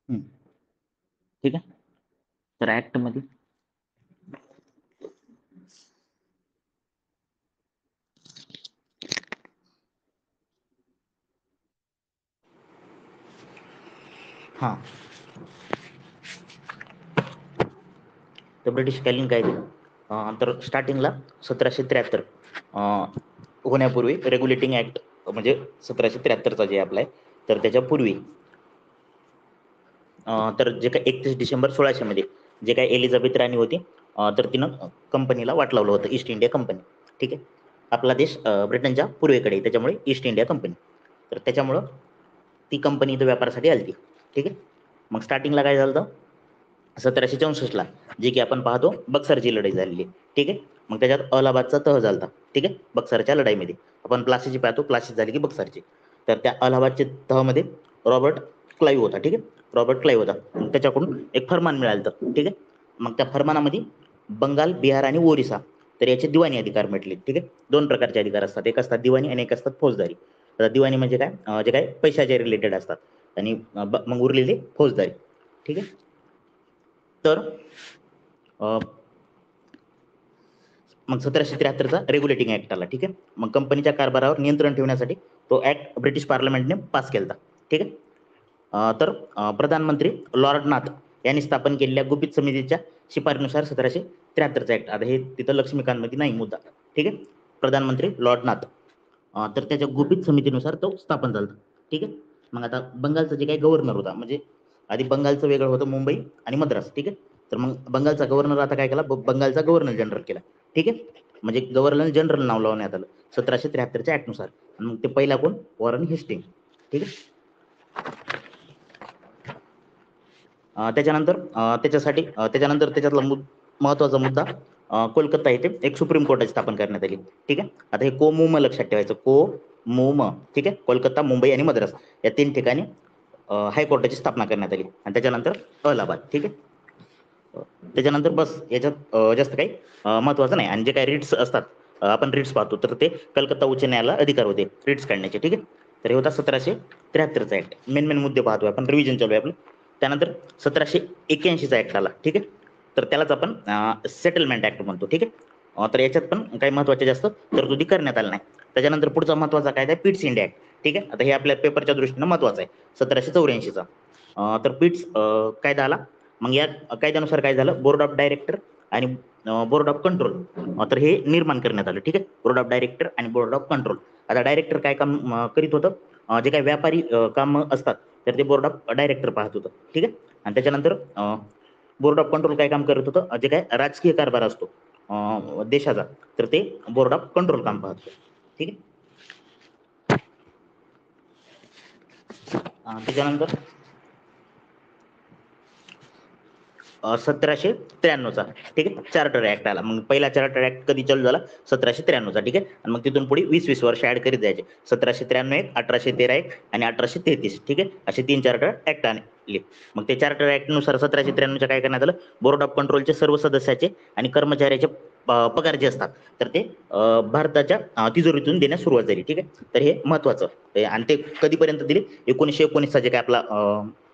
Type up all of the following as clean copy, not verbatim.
ठीक आहे. तर ऍक्ट मध्ये हां, तर ब्रिटिशकालीन कायदे तर स्टार्टिंगला 1773 होण्यापूर्वी रेग्युलेटिंग ऍक्ट म्हणजे 1773चा जे आपला आहे, तर त्याच्यापूर्वी तर जे काही 31 डिसेंबर 1600 मध्ये जे काही एलिझाबेथ राणी होती, तर तिनं कंपनीला वाट लावलं होतं, ईस्ट इंडिया कंपनी. ठीक आहे. आपला देश ब्रिटनच्या पूर्वेकडे आहे, त्याच्यामुळे ईस्ट इंडिया कंपनी. तर त्याच्यामुळं ती कंपनी इथं व्यापारासाठी आली. ठीक आहे. मग स्टार्टिंगला काय झालं होतं, 1764ला जे की आपण पाहतो बक्सरची लढाई झालेली. ठीक आहे. मग त्याच्यात अलाहाबादचा तह झाला. ठीक आहे. बक्सरच्या लढाईमध्ये आपण प्लासीची पाहतो, प्लासी झाली की बक्सरची. तर त्या अलाहाबादच्या तहमध्ये रॉबर्ट क्लाईव्ह होता. ठीक आहे. रॉबर्ट क्लाईव्ह होता. मग त्याच्याकडून एक फरमान मिळालं होतं. ठीक आहे. मग त्या फरमानामध्ये बंगाल, बिहार आणि ओरिसा तर याचे दिवाणी अधिकार म्हटले. ठीक आहे. दोन प्रकारचे अधिकार असतात, एक असतात दिवाणी आणि एक असतात फौजदारी. तर दिवाणी म्हणजे काय, जे काय पैशाचे रिलेटेड असतात, आणि मग उरलेले फौजदारी. ठीक आहे. तर मग 1773चा रेग्युलेटिंग ऍक्ट आला. ठीक आहे. मग कंपनीच्या कारभारावर नियंत्रण ठेवण्यासाठी तो ऍक्ट ब्रिटिश पार्लमेंटने पास केला. ठीक आहे. तर प्रधानमंत्री लॉर्ड नाथ यांनी स्थापन केलेल्या गुपित समितीच्या शिफारशीनुसार 1773चा ऍक्ट, आता हे तिथं लक्ष्मीकांतमध्ये नाही मुद्दा. ठीक आहे. प्रधानमंत्री लॉर्ड नाथ, तर त्याच्या गुपित समितीनुसार तो स्थापन झाला. ठीक आहे. मग आता बंगालचा जे काही गव्हर्नर होता, म्हणजे आधी बंगालचं वेगळं होतं, मुंबई आणि मद्रास. ठीक आहे. तर मग बंगालचा गव्हर्नर आता काय केला, बंगालचा गव्हर्नर जनरल केला. ठीक आहे. म्हणजे गव्हर्नर जनरल नाव लावण्यात आलं 1773च्या ऍक्टनुसार. आणि मग ते पहिला कोण, वॉरन हेस्टिंग. ठीक आहे. त्याच्यानंतर त्याच्यानंतर त्याच्यातला महत्वाचा मुद्दा, कोलकाता येथे एक सुप्रीम कोर्टाची स्थापन करण्यात आली. ठीक आहे. आता हे कोमुम लक्षात ठेवायचं, कोमुम. ठीक आहे. कोलकाता, मुंबई आणि मद्रास या 3 ठिकाणी हायकोर्टाची स्थापना करण्यात आली. आणि त्याच्यानंतर अलाहाबाद. ठीक आहे. त्याच्यानंतर बस याच्यात जास्त काही महत्वाचं नाही. आणि जे काही रिट्स असतात, आपण रिट्स पाहतो, तर ते कलकत्ता उच्च न्यायालयाला अधिकार होते रिट्स काढण्याचे. ठीक आहे. तर हे होता 1773चा ऍक्ट. मेन मुद्दे पाहतोय आपण, रिव्हिजन चालू आहे आपलं. त्यानंतर 1781चा ऍक्ट आला. ठीक आहे. तर त्यालाच आपण सेटलमेंट ऍक्ट म्हणतो. ठीक आहे. तर याच्यात पण काही महत्वाच्या जास्त तरतुदी करण्यात आल्या नाही. त्याच्यानंतर पुढचा महत्वाचा कायदा आहे पिट्स इंडिया ऍक्ट. ठीक आहे. आता हे आपल्या पेपरच्या दृष्टीनं महत्वाचं आहे, 1784चा. तर पिट्स कायदा आला. मग या कायद्यानुसार काय झालं, बोर्ड ऑफ डायरेक्टर आणि बोर्ड ऑफ कंट्रोल तर हे निर्माण करण्यात आलं. ठीक आहे. बोर्ड ऑफ डायरेक्टर आणि बोर्ड ऑफ कंट्रोल. आता डायरेक्टर काय काम करीत होतं, जे काही व्यापारी काम असतात, तर ते बोर्ड ऑफ डायरेक्टर पाहत होतं. ठीक आहे. आणि त्याच्यानंतर बोर्ड ऑफ कंट्रोल काय काम करत होतं, जे काय राजकीय कारभार असतो देशाचा, तर ते बोर्ड ऑफ कंट्रोल काम पाहत होतं. ठीक आहे. त्याच्यानंतर 1793चा. ठीक आहे. चार्टर ऍक्ट आला. मग पहिला चार्टर ऍक्ट कधी चालू झाला, 1793चा. ठीक आहे. आणि मग तिथून पुढे 20-20 वर्ष ऍड करीत जायचे. 1793 एक, 1813 एक आणि 1833. ठीक आहे. असे 3 चार्टर ऍक्ट आणले. मग ते चार्टर ऍक्ट नुसार 1793च्या काय करण्यात आलं, बोर्ड ऑफ कंट्रोलचे सर्व सदस्याचे आणि कर्मचाऱ्याचे पगार जे असतात, तर ते भारताच्या तिजोरीतून देण्यास सुरुवात झाली. ठीक आहे. तर हे महत्वाचं. आणि ते कधीपर्यंत दिले, 1919चा जे काय आपला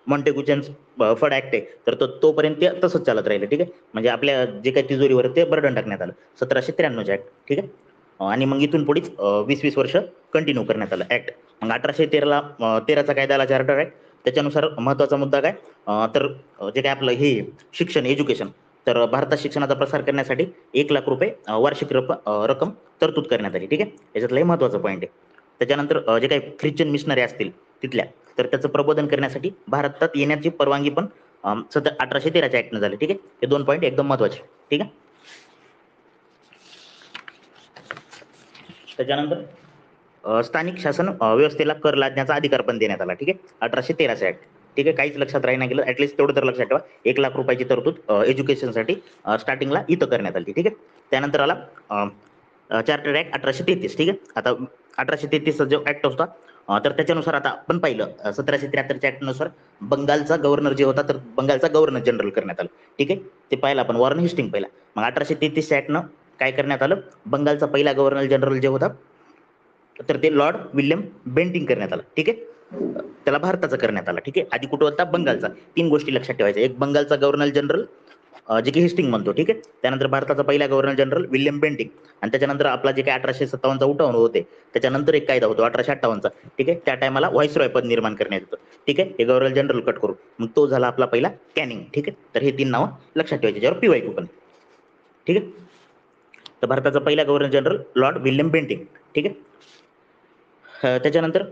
मॉन्टेग्यूचन फड ऍक्ट आहे, तर तोपर्यंत ते तसंच चालत राहिलं. ठीक आहे. म्हणजे आपल्या जे काही तिजोरीवर ते बर्डन टाकण्यात आलं 1793च्या ऍक्ट. ठीक आहे. आणि मग इथून पुढेच 20-20 वर्ष कंटिन्यू करण्यात आलं ऍक्ट. मग 1813चा कायदा आला, चार्टर ऍक्ट. त्याच्यानुसार महत्वाचा मुद्दा काय, तर जे काय आपलं हे शिक्षण, एज्युकेशन, तर भारतात शिक्षणाचा प्रसार करण्यासाठी 1,00,000 रुपये वार्षिक रक्कम तरतूद करण्यात आली. ठीक आहे. याच्यातलं हे महत्वाचं पॉईंट आहे. त्याच्यानंतर जे काही ख्रिश्चन मिशनरी असतील तिथल्या, तर त्याचं प्रबोधन करण्यासाठी भारतात येण्याची परवानगी पण 1813च्या ऍक्टनं झाली. ठीक आहे. हे 2 पॉईंट एकदम महत्वाचे. ठीक आहे. त्याच्यानंतर स्थानिक शासन व्यवस्थेला कर लादण्याचा अधिकार पण देण्यात आला. ठीक आहे. 1813चा ऍक्ट. ठीक आहे. काहीच लक्षात राही नाही गेलं, ऍटलीस्ट तेवढं तर लक्षात ठेवा, 1,00,000 रुपयाची तरतूद एज्युकेशनसाठी स्टार्टिंगला इथं करण्यात आली. ठीक आहे. त्यानंतर आला चार्टर ऍक्ट 1833. ठीक आहे. आता 1833चा जो ऍक्ट होता, तर त्याच्यानुसार आता आपण पाहिलं 1773च्या ऍक्टनुसार बंगालचा गव्हर्नर जे होता, तर बंगालचा गव्हर्नर जनरल करण्यात आलं. ठीक आहे. ते पाहिलं आपण, वॉरन हेस्टिंग पहिला. मग 1833च्या ऍक्टनं काय करण्यात आलं, बंगालचा पहिला गव्हर्नर जनरल जे होता, तर ते लॉर्ड विल्यम बेंटिंग करण्यात आलं. ठीक आहे. त्याला त्याला भारताचा करण्यात आला. ठीक आहे. आधी कुठं होता? बंगालचा. 3 गोष्टी लक्षात ठेवायच्या. एक बंगालचा गव्हर्नर जनरल जे की हेस्टिंग म्हणतो. ठीक आहे. त्यानंतर भारताचा पहिला गव्हर्नर जनरल विल्यम बेंटिक आणि त्याच्यानंतर आपला जे काही 1857 उठाव होते त्याच्यानंतर एक कायदा होतो 1858चा. ठीक आहे. त्या टायमाला व्हाईसरॉय पद निर्माण करण्यात येतं. ठीक आहे. हे गव्हर्नर जनरल कट करू. मग तो झाला आपला पहिला कॅनिंग. ठीक आहे. तर हे 3 नावं लक्षात ठेवायची, ज्यावर PYQ पण. ठीक आहे. तर भारताचा पहिला governor general Lord William Bentinck. ठीक आहे. त्याच्यानंतर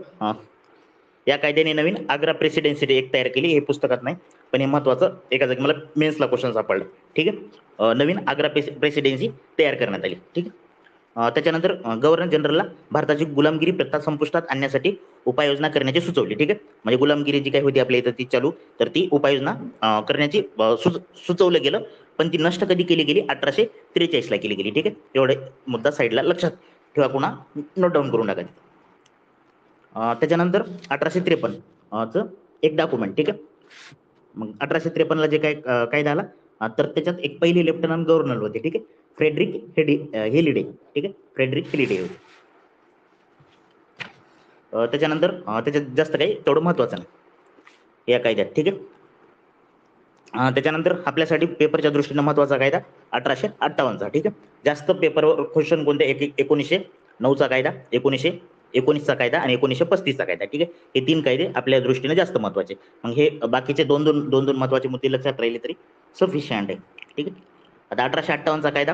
या कायद्याने नवीन आग्रा प्रेसिडेन्सी एक तयार केली. हे पुस्तकात नाही, पण हे महत्वाचं एका जागी मला मेन्सला क्वेश्चन सापडलं. ठीक आहे. नवीन आग्रा प्रेसिडेन्सी तयार करण्यात आली. ठीक आहे. त्याच्यानंतर गव्हर्नर जनरलला भारताची गुलामगिरी प्रथा संपुष्टात आणण्यासाठी उपाययोजना करण्याची सुचवली. ठीक आहे. म्हणजे गुलामगिरी जी काही होती आपल्या इथं ती चालू, तर ती उपाययोजना करण्याची सुचवलं गेलं. पण ती नष्ट कधी केली गेली? 1843 ला केली गेली. ठीक आहे. एवढे मुद्दा साईडला लक्षात ठेवा, पुन्हा नोट डाऊन करून टाका. त्याच्यानंतर 1853 च एक डॉक्युमेंट. ठीक आहे. मग 1853 ला जे काय कायदा आला, तर त्याच्यात एक पहिले लेफ्टनंट गव्हर्नर होते. ठीक आहे. Frederick Halliday. ठीक आहे. फ्रेडरिक हेलिडे होते. त्याच्यानंतर त्याच्यात जास्त काही तेवढं महत्वाचं नाही या कायद्यात. ठीक आहे. त्याच्यानंतर आपल्यासाठी पेपरच्या दृष्टीने महत्वाचा कायदा 1858चा. ठीक आहे. जास्त पेपरवर क्वेश्चन कोणते? 1909चा कायदा, 1919चा कायदा आणि 1935चा कायदा. ठीक आहे. हे 3 कायदे आपल्या दृष्टीने जास्त महत्वाचे. मग हे बाकीचे दोन दोन महत्वाचे मुद्दे लक्षात राहिले तरी सफिशियंट आहे. ठीक आहे. आता 1858चा कायदा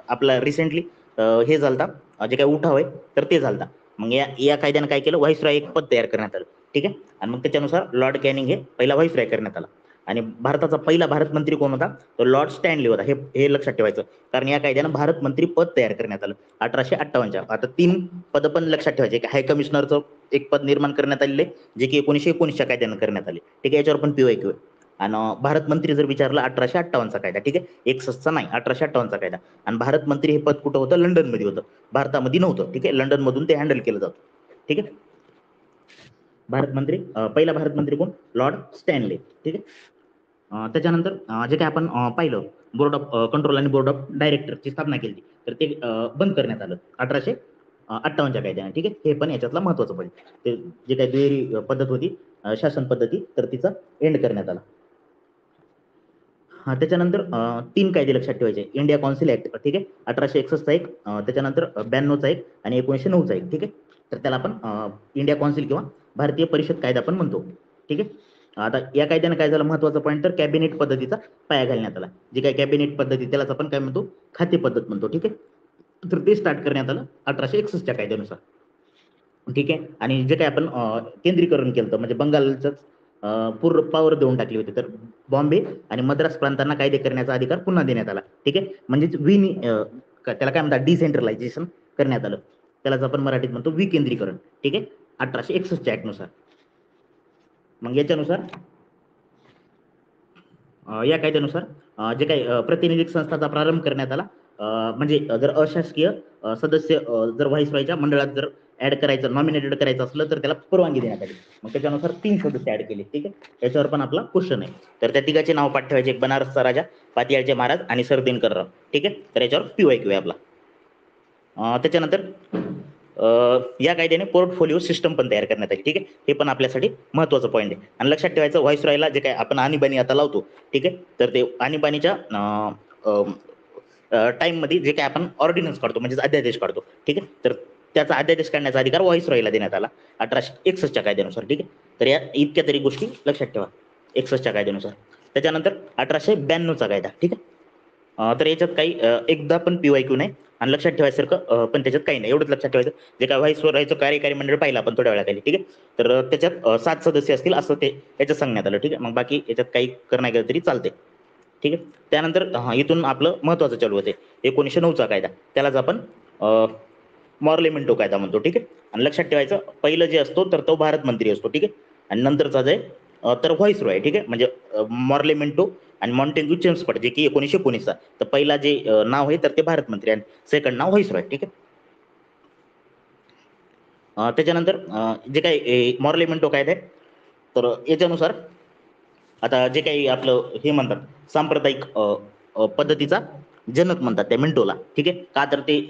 आपला रिसेंटली हे झालता, जे काही उठाव आहे तर ते झालता. मग या कायद्याने काय केलं? व्हाईसरॉय एक पद तयार करण्यात आलं. ठीक आहे. आणि मग त्याच्यानुसार लॉर्ड कॅनिंग हे पहिला व्हाईसरॉय करण्यात आला. आणि भारताचा पहिला भारत मंत्री कोण होता? तो लॉर्ड स्टॅनली होता. हे लक्षात ठेवायचं, कारण या कायद्यानं भारत मंत्री पद तयार करण्यात आलं 1858च्या. आता 3 पद पण लक्षात ठेवायचे. हाय कमिशनरचं एक पद निर्माण करण्यात आलेले, जे की 1919च्या कायद्यानं करण्यात आले. ठीक आहे. याच्यावर पण PYQ आहे. आणि भारत मंत्री जर विचारलं 1858चा कायदा. ठीक आहे. 61चा नाही, 1858चा कायदा. आणि भारत मंत्री हे पद कुठं होतं? लंडनमध्ये होतं, भारतामध्ये नव्हतं. ठीक आहे. लंडन मधून ते हँडल केलं जातं. ठीक आहे. भारत मंत्री पहिला भारत मंत्री कोण? Lord Stanley. ठीक आहे. त्याच्यानंतर जे काय आपण पाहिलं, बोर्ड ऑफ कंट्रोल आणि बोर्ड ऑफ डायरेक्टरची स्थापना केली, तर ते बंद करण्यात आलं 1858च्या कायद्याने. ठीक आहे. हे पण याच्यातला महत्वाचं पॉईंट. ते जे काही दुहेरी पद्धत होती शासन पद्धती, तर तिचा एंड करण्यात आला. त्याच्यानंतर 3 कायदे लक्षात ठेवायचे. India council act. ठीक आहे. 1861चा एक, त्याच्यानंतर 92चा एक आणि 1909चा एक. ठीक आहे. तर त्याला आपण इंडिया कौन्सिल किंवा भारतीय परिषद कायदा पण म्हणतो. ठीक आहे. आता या कायद्याने काय झालं? महत्वाचा पॉईंट, तर कॅबिनेट पद्धतीचा पाया घालण्यात आला. जी काही कॅबिनेट पद्धती त्यालाच आपण काय म्हणतो? खाते पद्धत म्हणतो. ठीक आहे. तर ते स्टार्ट करण्यात आलं 1861च्या कायद्यानुसार. ठीक आहे. आणि जे काही आपण केंद्रीकरण केलं होतं, म्हणजे बंगालच पूर्ण पॉवर देऊन टाकली होती, तर बॉम्बे आणि मद्रास प्रांतांना कायदे करण्याचा अधिकार पुन्हा देण्यात आला. ठीक आहे. म्हणजे त्याला काय म्हणतात? डिसेंट्रलायझेशन करण्यात आलं. त्यालाच आपण मराठीत म्हणतो विकेंद्रीकरण. ठीक आहे. 1861च्या ऍक्टनुसार. मग याच्यानुसार या कायद्यानुसार जे काही प्रातिनिधिक संस्थाचा प्रारंभ करण्यात आला. म्हणजे जर अशासकीय सदस्य जर व्हाईसरॉयच्या मंडळात जर ऍड करायचं, नॉमिनेटेड करायचं असलं, तर त्याला परवानगी देण्यात आली. मग त्याच्यानुसार 3 सदस्य ऍड केले. ठीक आहे. याच्यावर पण आपला क्वेश्चन आहे. तर त्या तिघाचे नाव पाठ ठेवायचे. एक बनारसचा राजा, पातियाळचे महाराज आणि सरदिनकरराव. ठीक आहे. तर याच्यावर PYQ आहे आपला. त्याच्यानंतर या कायद्याने पोर्टफोलिओ सिस्टम पण तयार करण्यात आली. ठीक आहे. हे पण आपल्यासाठी महत्वाचं पॉईंट आहे. आणि लक्षात ठेवायचं, व्हाईसरॉयला जे काय आपण आणीबाणी आता लावतो, ठीक आहे, तर ते आणीबाणीच्या टाइम मध्ये जे काय आपण ऑर्डिनन्स काढतो, म्हणजे अध्यादेश काढतो. ठीक आहे. तर त्याचा अध्यादेश काढण्याचा अधिकार व्हाईसरॉयला देण्यात आला 1861च्या कायद्यानुसार. ठीक आहे. तर या इतक्या तरी गोष्टी लक्षात ठेवा 61च्या कायद्यानुसार. त्याच्यानंतर 1892चा कायदा. ठीक आहे. तर याच्यात काही एकदा पण PYQ नाही आणि लक्षात ठेवायसारखं पण त्याच्यात काही नाही. एवढंच लक्षात ठेवायचं, जे काय व्हाईसरॉयचं कार्यकारी मंडळ पाहिलं आपण थोड्या वेळाखाली. ठीक आहे. तर त्याच्यात 7 सदस्य असतील असं ते याच्यात सांगण्यात आलं. ठीक आहे. मग बाकी याच्यात काही करण्यात गेलं तरी चालते. ठीक आहे. त्यानंतर इथून आपलं महत्वाचं चालू होते 1909चा कायदा. त्यालाच आपण मॉर्लेमेंटो कायदा म्हणतो. ठीक आहे. आणि लक्षात ठेवायचं, पहिलं जे असतो तर तो भारत मंत्री असतो. ठीक आहे. आणि नंतरचा जे तर व्हाईसरॉय. ठीक आहे. म्हणजे मॉर्लेमेंटो आणि मॉन्टेग्यू चेम्सफोर्ड, जे की 1919चा. तर पहिला जे नाव आहे तर ते भारत मंत्री आणि सेकंड नाव व्हाईसरॉय. ठीक आहे. त्याच्यानंतर जे काही मॉर्लेमेंटो कायदा आहे, तर याच्यानुसार आता जे काही आपलं हे म्हणतात सांप्रदायिक पद्धतीचा जनक म्हणतात त्या मिंटोला. ठीक आहे. का तर ते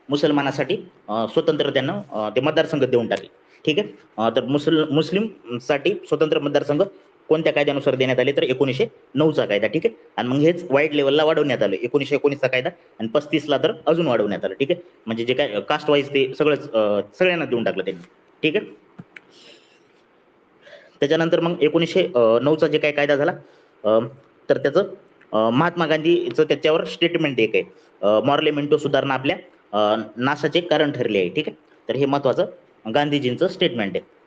मुसलमानासाठी स्वतंत्र त्यांना ते मतदारसंघ देऊन टाकले. ठीक आहे. तर मुस्लिमसाठी स्वतंत्र मतदारसंघ कोणत्या कायद्यानुसार देण्यात आले तर 1909चा कायदा. ठीक आहे. आणि मग हेच वाईड लेवलला वाढवण्यात आलं 1919चा कायदा आणि 35ला तर अजून वाढवण्यात आलं. ठीक आहे. म्हणजे जे काय कास्ट वाईज ते सगळंच सगळ्यांना देऊन टाकलं त्यांनी. ठीक आहे. त्याच्यानंतर मग 1909चा जे काय कायदा झाला तर त्याचं महात्मा गांधीचं त्याच्यावर स्टेटमेंट एक आहे, मॉर्लेमेंटो सुधारणा आपल्या नाशाचे कारण ठरले आहे. ठीक आहे. तर हे महत्वाचं गांधीजींचं स्टेटमेंट आहे.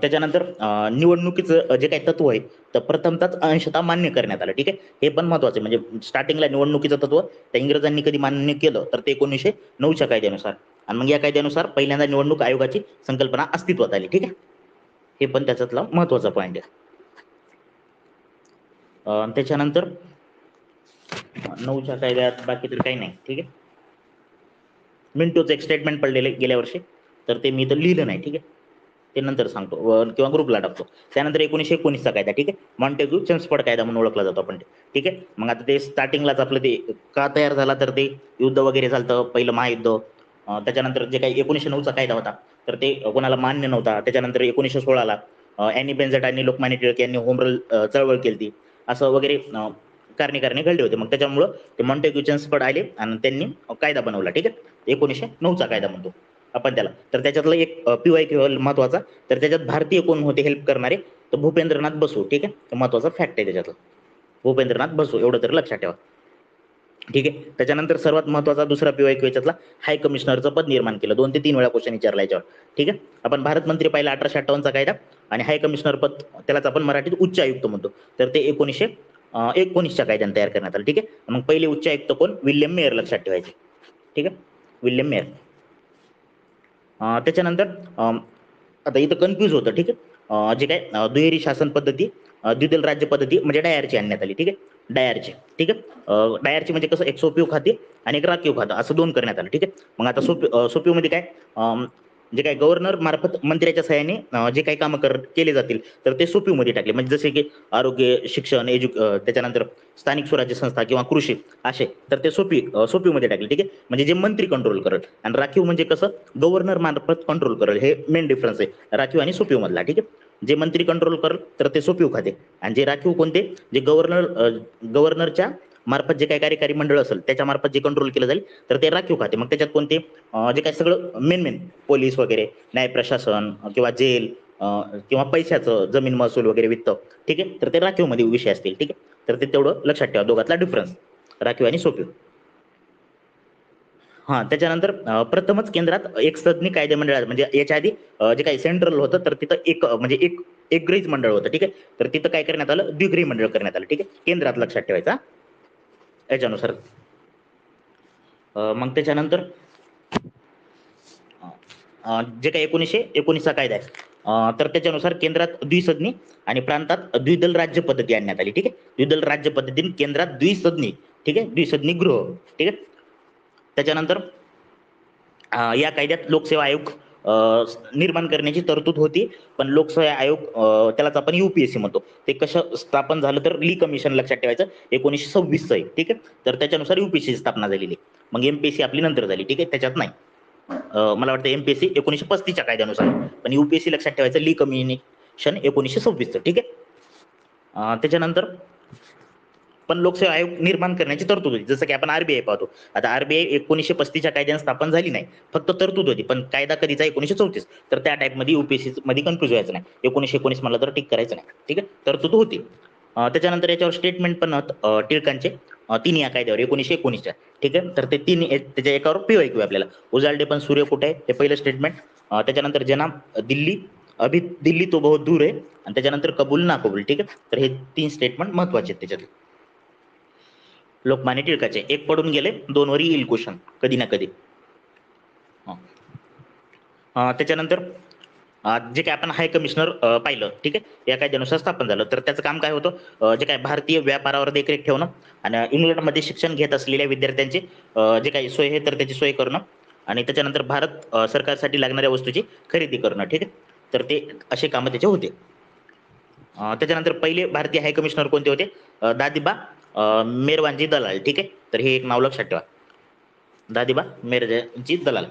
त्याच्यानंतर निवडणुकीचं जे काही तत्व आहे तर प्रथमतःच अंशतः मान्य करण्यात आलं. ठीक आहे. हे पण महत्वाचं आहे. म्हणजे स्टार्टिंगला निवडणुकीचं तत्व त्या इंग्रजांनी कधी मान्य केलं तर ते 1909च्या कायद्यानुसार. आणि मग या कायद्यानुसार पहिल्यांदा निवडणूक आयोगाची संकल्पना अस्तित्वात आली. ठीक आहे. हे पण त्याच्यातला महत्वाचा पॉईंट आहे. त्याच्यानंतर 9च्या कायद्यात बाकी तर काही नाही. ठीक आहे. मिंटोचं एक स्टेटमेंट पडलेलं आहे गेल्या वर्षी, तर ते मी तर लिहिलं नाही. ठीक आहे. ते नंतर सांगतो किंवा ग्रुपला टाकतो. त्यानंतर 1919चा कायदा. ठीक आहे. मॉन्टेग्यू चेम्सफोर्ड कायदा म्हणून ओळखला जातो आपण. ठीक आहे. मग आता ते स्टार्टिंगलाच आपलं ते का तयार झाला तर ते युद्ध वगैरे झालं, पहिलं महायुद्ध. त्याच्यानंतर जे काही 1909चा कायदा होता तर ते कोणाला मान्य नव्हता. त्याच्यानंतर 1916ला अॅनी बेझंट आणि लोकमान्य टिळक यांनी होम रूल चळवळ केली, असं वगैरे कारणे घडले होते. मग त्याच्यामुळं ते मॉन्टेग्यू चेम्सफोर्ड आले आणि त्यांनी कायदा बनवला. ठीक आहे. 1909चा कायदा म्हणतो आपण त्याला. तर त्याच्यातलं एक PYQ महत्वाचा, तर त्याच्यात भारतीय कोण होते हेल्प करणारे तर भूपेंद्रनाथ बसू. ठीक आहे. तर महत्वाचा फॅक्ट आहे त्याच्यातलं, भूपेंद्रनाथ बसू, एवढं तरी लक्षात ठेवा. ठीक आहे. त्याच्यानंतर सर्वात महत्वाचा दुसरा PYQ याच्यातला, हाय कमिशनरचं पद निर्माण केलं. 2 ते 3 वेळा क्वेश्चन विचारला याच्यावर. ठीक आहे. आपण भारत मंत्री पाहिला 1858चा कायदा आणि हाय कमिशनर पद त्यालाच आपण मराठीत उच्च आयुक्त म्हणतो. तर ते 1919च्या कायद्याने तयार करण्यात आलं. ठीक आहे. मग पहिले उच्च आयुक्त कोण? विल्यम मेयर लक्षात ठेवायचे. ठीक आहे. William mayor. त्याच्यानंतर आता इथं कन्फ्यूज होतं. ठीक आहे. जे काय दुहेरी शासन पद्धती, द्विदल राज्य पद्धती म्हणजे डायरची आणण्यात आली. ठीक आहे. डायरची. ठीक आहे. डायरची म्हणजे कसं, एक सोपीव खाते आणि एक राखीव खातं असं 2 करण्यात आलं. ठीक आहे. मग आता सोपीवमध्ये काय, जे काही गव्हर्नर मार्फत मंत्र्याच्या सहाय्याने जे काही कामं केले जातील तर ते सोपीवमध्ये टाकले. म्हणजे जसे की आरोग्य, शिक्षण, त्याच्यानंतर स्थानिक स्वराज्य संस्था किंवा कृषी असे, तर ते सोपीवमध्ये टाकले. ठीक आहे. म्हणजे जे मंत्री कंट्रोल करेल. आणि राखीव म्हणजे कसं, गव्हर्नर मार्फत कंट्रोल करेल. हे मेन डिफरन्स आहे राखीव आणि सोपीव मधला. ठीक आहे. जे मंत्री कंट्रोल करेल तर ते सोपीव खाते, आणि जे राखीव कोणते, जे गव्हर्नरच्या मार्फत जे काही कार्यकारी मंडळ असेल त्याच्या मार्फत जे कंट्रोल केलं जाईल तर ते राखीव खाते. मग त्याच्यात कोणते, जे काही सगळं मेन पोलीस वगैरे, न्याय प्रशासन किंवा जेल, किंवा पैशाचं जमीन महसूल वगैरे वित्त. ठीक आहे. तर ते राखीवमध्ये विषय असतील. ठीक आहे. तर ते तेवढं लक्षात ठेवा, दोघातला डिफरन्स राखीव आणि सोपीव. हां, त्याच्यानंतर प्रथमच केंद्रात एक सदनी कायदेमंडळ, म्हणजे याच्या आधी जे काही सेंट्रल होतं तर तिथं म्हणजे एक गृहीत मंडळ होतं. ठीक आहे. तर तिथं काय करण्यात आलं, द्विगृही मंडळ करण्यात आलं. ठीक आहे. केंद्रात लक्षात ठेवायचा याच्यानुसार. मग त्याच्यानंतर जे काही 1919चा कायदा आहे तर त्याच्यानुसार केंद्रात द्विसदनी आणि प्रांतात द्विदल राज्य पद्धती आणण्यात आली. ठीक आहे. द्विदल राज्य पद्धतीने केंद्रात द्विसदनी. ठीक आहे. द्विसदनी गृह. ठीक आहे. त्याच्यानंतर या कायद्यात लोकसेवा आयोग निर्माण करण्याची तरतूद होती. पण लोकसेवा आयोग त्यालाच आपण UPSC म्हणतो. ते कसं स्थापन झालं तर ली कमिशन लक्षात ठेवायचं 1926चं आहे. ठीक आहे. तर त्याच्यानुसार UPSC स्थापना झालेली आहे. मग MPSC आपली नंतर झाली. ठीक आहे. त्याच्यात नाही. मला वाटतं MPSC 1935च्या कायद्यानुसार, पण UPSC लक्षात ठेवायचं ली कमिशन 1926चं. ठीक आहे. त्याच्यानंतर पण लोकसेवा आयोग निर्माण करण्याची तरतूद होती. जसं की आपण RBI पाहतो. आता RBI 1935च्या कायद्याने स्थापन झाली नाही, फक्त तरतूद होती. पण कायदा कधीचा 1934. तर त्या टाईपमध्ये UPSC मध्ये कन्फ्युज व्हायचं नाही. 1919 म्हणलं तर टिक करायचं नाही. ठीक आहे. तरतूद होती. त्याच्यानंतर याच्यावर स्टेटमेंट पण टिळकांचे 3 या कायद्यावर 1919च्या. ठीक आहे. तर ते 3 त्याच्या एकावर PYQ आपल्याला. उजाळडे पण सूर्य कुठे आहे हे पहिलं स्टेटमेंट. त्याच्यानंतर जनाब दिल्ली, अभी दिल्ली तो बहुत दूर आहे, आणि त्याच्यानंतर कबूल ना कबूल. ठीक आहे. तर हे 3 स्टेटमेंट महत्वाचे आहेत त्याच्यात. लोकमान्य टिळकाचे एक पडून गेले, 2 वर येईल क्वेश्चन कधी ना कधी. त्याच्यानंतर जे काय आपण हाय कमिशनर पाहिलं. ठीक आहे. या कायद्यानुसार स्थापन झालं. तर त्याचं काम काय होतं, जे काय भारतीय व्यापारावर देखरेख ठेवणं आणि इंग्लंडमध्ये शिक्षण घेत असलेल्या विद्यार्थ्यांची जे काही सोय आहे तर त्याची सोय करणं, आणि त्याच्यानंतर भारत सरकारसाठी लागणाऱ्या वस्तूची खरेदी करणं. ठीक आहे. तर ते असे कामं त्याचे होते. त्याच्यानंतर पहिले भारतीय हाय कमिशनर कोणते होते, दादिबा मेरवानजी दलाल. ठीक आहे. तर हे एक नाव लक्षात ठेवा, दादिबा मेरवानजी दलाल.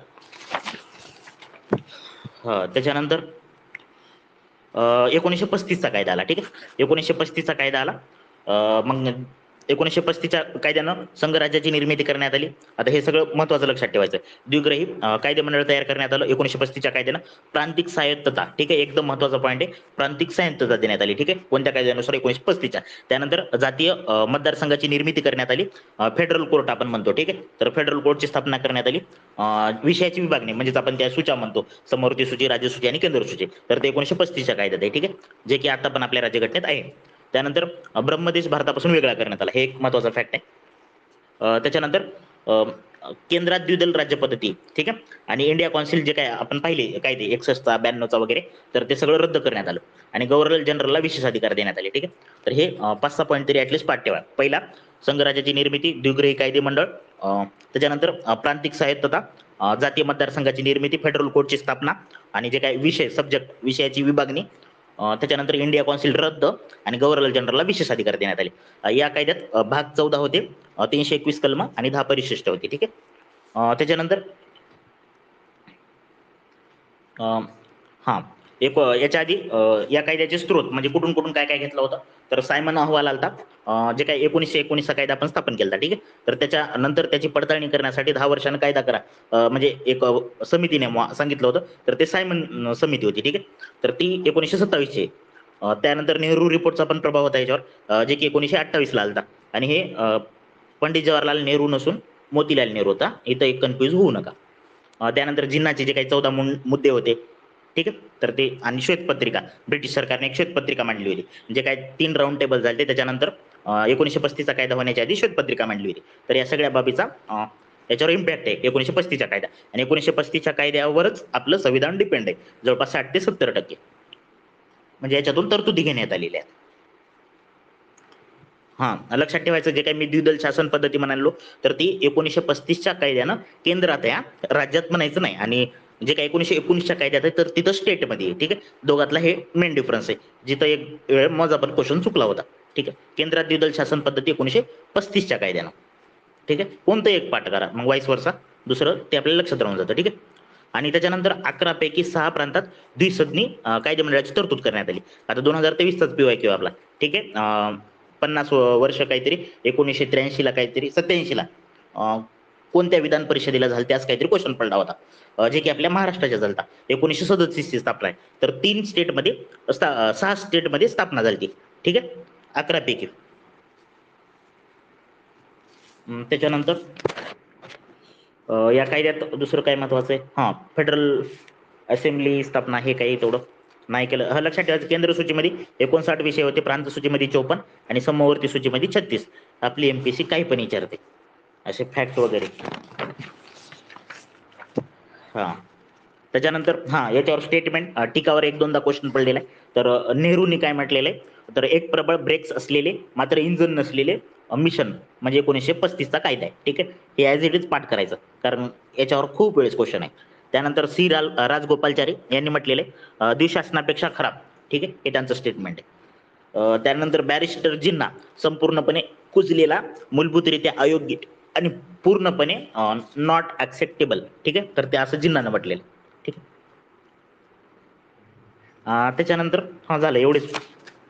त्याच्यानंतर 1935चा कायदा आला. ठीक आहे, 1935चा कायदा आला. मग 1935च्या कायद्यानं संघराज्याची निर्मिती करण्यात आली. आता हे सगळं महत्त्वाचं लक्षात ठेवायचं. द्विग्रही कायदेमंडळ तयार करण्यात आलं 1935च्या कायद्यानं. प्रांतिक स्वायत्तता, ठीक आहे, एकदम महत्त्वाचा पॉईंट आहे. प्रांतिक स्वायत्तता देण्यात आली. ठीक आहे, कोणत्या कायद्यानुसार? 1935च्या. त्यानंतर जातीय मतदारसंघाची निर्मिती करण्यात आली. फेडरल कोर्ट आपण म्हणतो. ठीक आहे, तर फेडरल कोर्टची स्थापना करण्यात आली. विषयाची विभागणी म्हणजेच आपण त्या सूच्या म्हणतो, समवर्ती सूची, राज्य सूची आणि केंद्र सूची, तर ते 1935च्या कायद्यात आहे. ठीक आहे, जे की आता पण आपल्या राज्यघटनेत आहे. त्यानंतर ब्रह्मदेश भारतापासून वेगळा करण्यात आला. हे एक महत्त्वाचा फॅक्ट आहे. त्याच्यानंतर केंद्रात द्विदल राज्य पद्धती, ठीक आहे, आणि इंडिया कौन्सिल जे काय आपण पाहिले कायदे 61चा 92चा वगैरे, तर ते सगळं रद्द करण्यात आलं आणि गव्हर्नर जनरलला विशेष अधिकार देण्यात आले. ठीक आहे, तर हे 5-6 पॉईंट तरी ॲटलिस्ट पाठ ठेवा. पहिला, संघराज्याची निर्मिती, द्विग्रही कायदे मंडळ, त्याच्यानंतर प्रांतिक स्वायत्तता, जातीय मतदारसंघाची निर्मिती, फेडरल कोर्टची स्थापना आणि जे काही विषय सब्जेक्ट विषयाची विभागणी, त्याच्यानंतर इंडिया कौन्सिल रद्द आणि गव्हर्नर जनरलला विशेष अधिकार देण्यात आले. या कायद्यात भाग 14 होते, 321 कलम आणि 10 परिशिष्ट होती. ठीक आहे, त्याच्यानंतर याच्या आधी या कायद्याचे स्त्रोत म्हणजे कुठून कुठून काय काय घेतलं होतं, तर सायमन अहवाल आलता, जे काय 1919चा कायदा आपण स्थापन केला. ठीक आहे, तर त्याच्यानंतर त्याची पडताळणी करण्यासाठी 10 वर्षांनी कायदा करा, म्हणजे एक समितीने सांगितलं होतं, तर ते सायमन समिती होती. ठीक आहे, तर ती 1927ची. त्यानंतर नेहरू रिपोर्टचा पण प्रभाव होता याच्यावर, जे की 1928ला आलता आणि हे पंडित जवाहरलाल नेहरू नसून मोतीलाल नेहरू होता. इथं एक कन्फ्यूज होऊ नका. त्यानंतर जिन्नाचे जे काही 14 मुद्दे होते, ठीक आहे, तर ते आणि श्वेतपत्रिका, ब्रिटिश सरकारने एक श्वेतपत्रिका मांडली होती, जे काय 3 राऊंड टेबल झाले. त्याच्यानंतर 1935चा कायदा होण्याच्या आधी श्वेतपत्रिका मांडली होती. तर या सगळ्या बाबीचा याच्यावर इम्पॅक्ट आहे 1935चा कायदा, आणि 1935च्या कायद्यावरच आपलं संविधान डिपेंड आहे जवळपास 60 ते 70%. म्हणजे याच्यातून तरतुदी घेण्यात आलेल्या आहेत. लक्षात ठेवायचं, जे काही मी द्विदल शासन पद्धती म्हणालो, तर ती 1935च्या कायद्यानं केंद्रात आहे, राज्यात म्हणायचं नाही. आणि जे काही 1919च्या कायद्यात आहे, तर तिथं स्टेटमध्ये आहे. ठीक आहे, दोघातला हे मेन डिफरन्स आहे, जिथं एक वेळ माझा पण क्वेश्चन चुकला होता. ठीक आहे, केंद्रात द्विदल शासन पद्धती 1935च्या कायद्यानं. ठीक आहे, कोणतं एक पाठ करा, मग वाईस वर्षा दुसरं ते आपल्याला लक्षात राहून जातं. ठीक आहे, आणि त्याच्यानंतर 11 पैकी 6 प्रांतात द्विसदनी कायदेमंडळाची तरतूद करण्यात आली. आता 2023चाच PYQ आपला. ठीक आहे, 50 वर्ष काहीतरी 1983ला काहीतरी 87ला कोणत्या विधान परिषदेला झालं, त्याच काहीतरी क्वेश्चन पडला होता, जे की आपल्या महाराष्ट्राच्या झालता. 1937ची स्थापना आहे, तर 3 स्टेटमध्ये 6 स्टेटमध्ये स्थापना झाली. ठीक आहे, 11 पैकी. त्याच्यानंतर या कायद्यात दुसरं काय महत्वाचं आहे, फेडरल असेंब्ली स्थापना, हे काही तेवढं नाही केलं. लक्षात ठेवायचं, केंद्र सूचीमध्ये 59 विषय होते, प्रांत सूचीमध्ये 54 आणि समवर्ती सूचीमध्ये 36. आपली MPSC काही पण विचारते असे फॅक्ट वगैरे. त्याच्यानंतर याच्यावर स्टेटमेंट टीकावर 1-2दा क्वेश्चन पडलेला आहे. तर नेहरूंनी काय म्हटलेलं आहे, तर एक प्रबळ ब्रेक्स असलेले मात्र इंजन नसलेले मिशन म्हणजे 1935चा कायदा आहे. ठीक आहे, हे ॲज इट इज पाठ करायचं, कारण याच्यावर खूप वेळेस क्वेश्चन आहे. त्यानंतर राजगोपालचारी यांनी म्हटलेले द्विशासनापेक्षा खराब. ठीक आहे, हे त्यांचं स्टेटमेंट आहे. त्यानंतर बॅरिस्टर जिन्ना संपूर्णपणे कुजलेला, मूलभूतरित्या अयोग्य आणि पूर्णपणे नॉट ॲक्सेप्टेबल. ठीक आहे, तर ते असं जिन्नानं म्हटलेलं. ठीक आहे, त्याच्यानंतर झालं एवढेच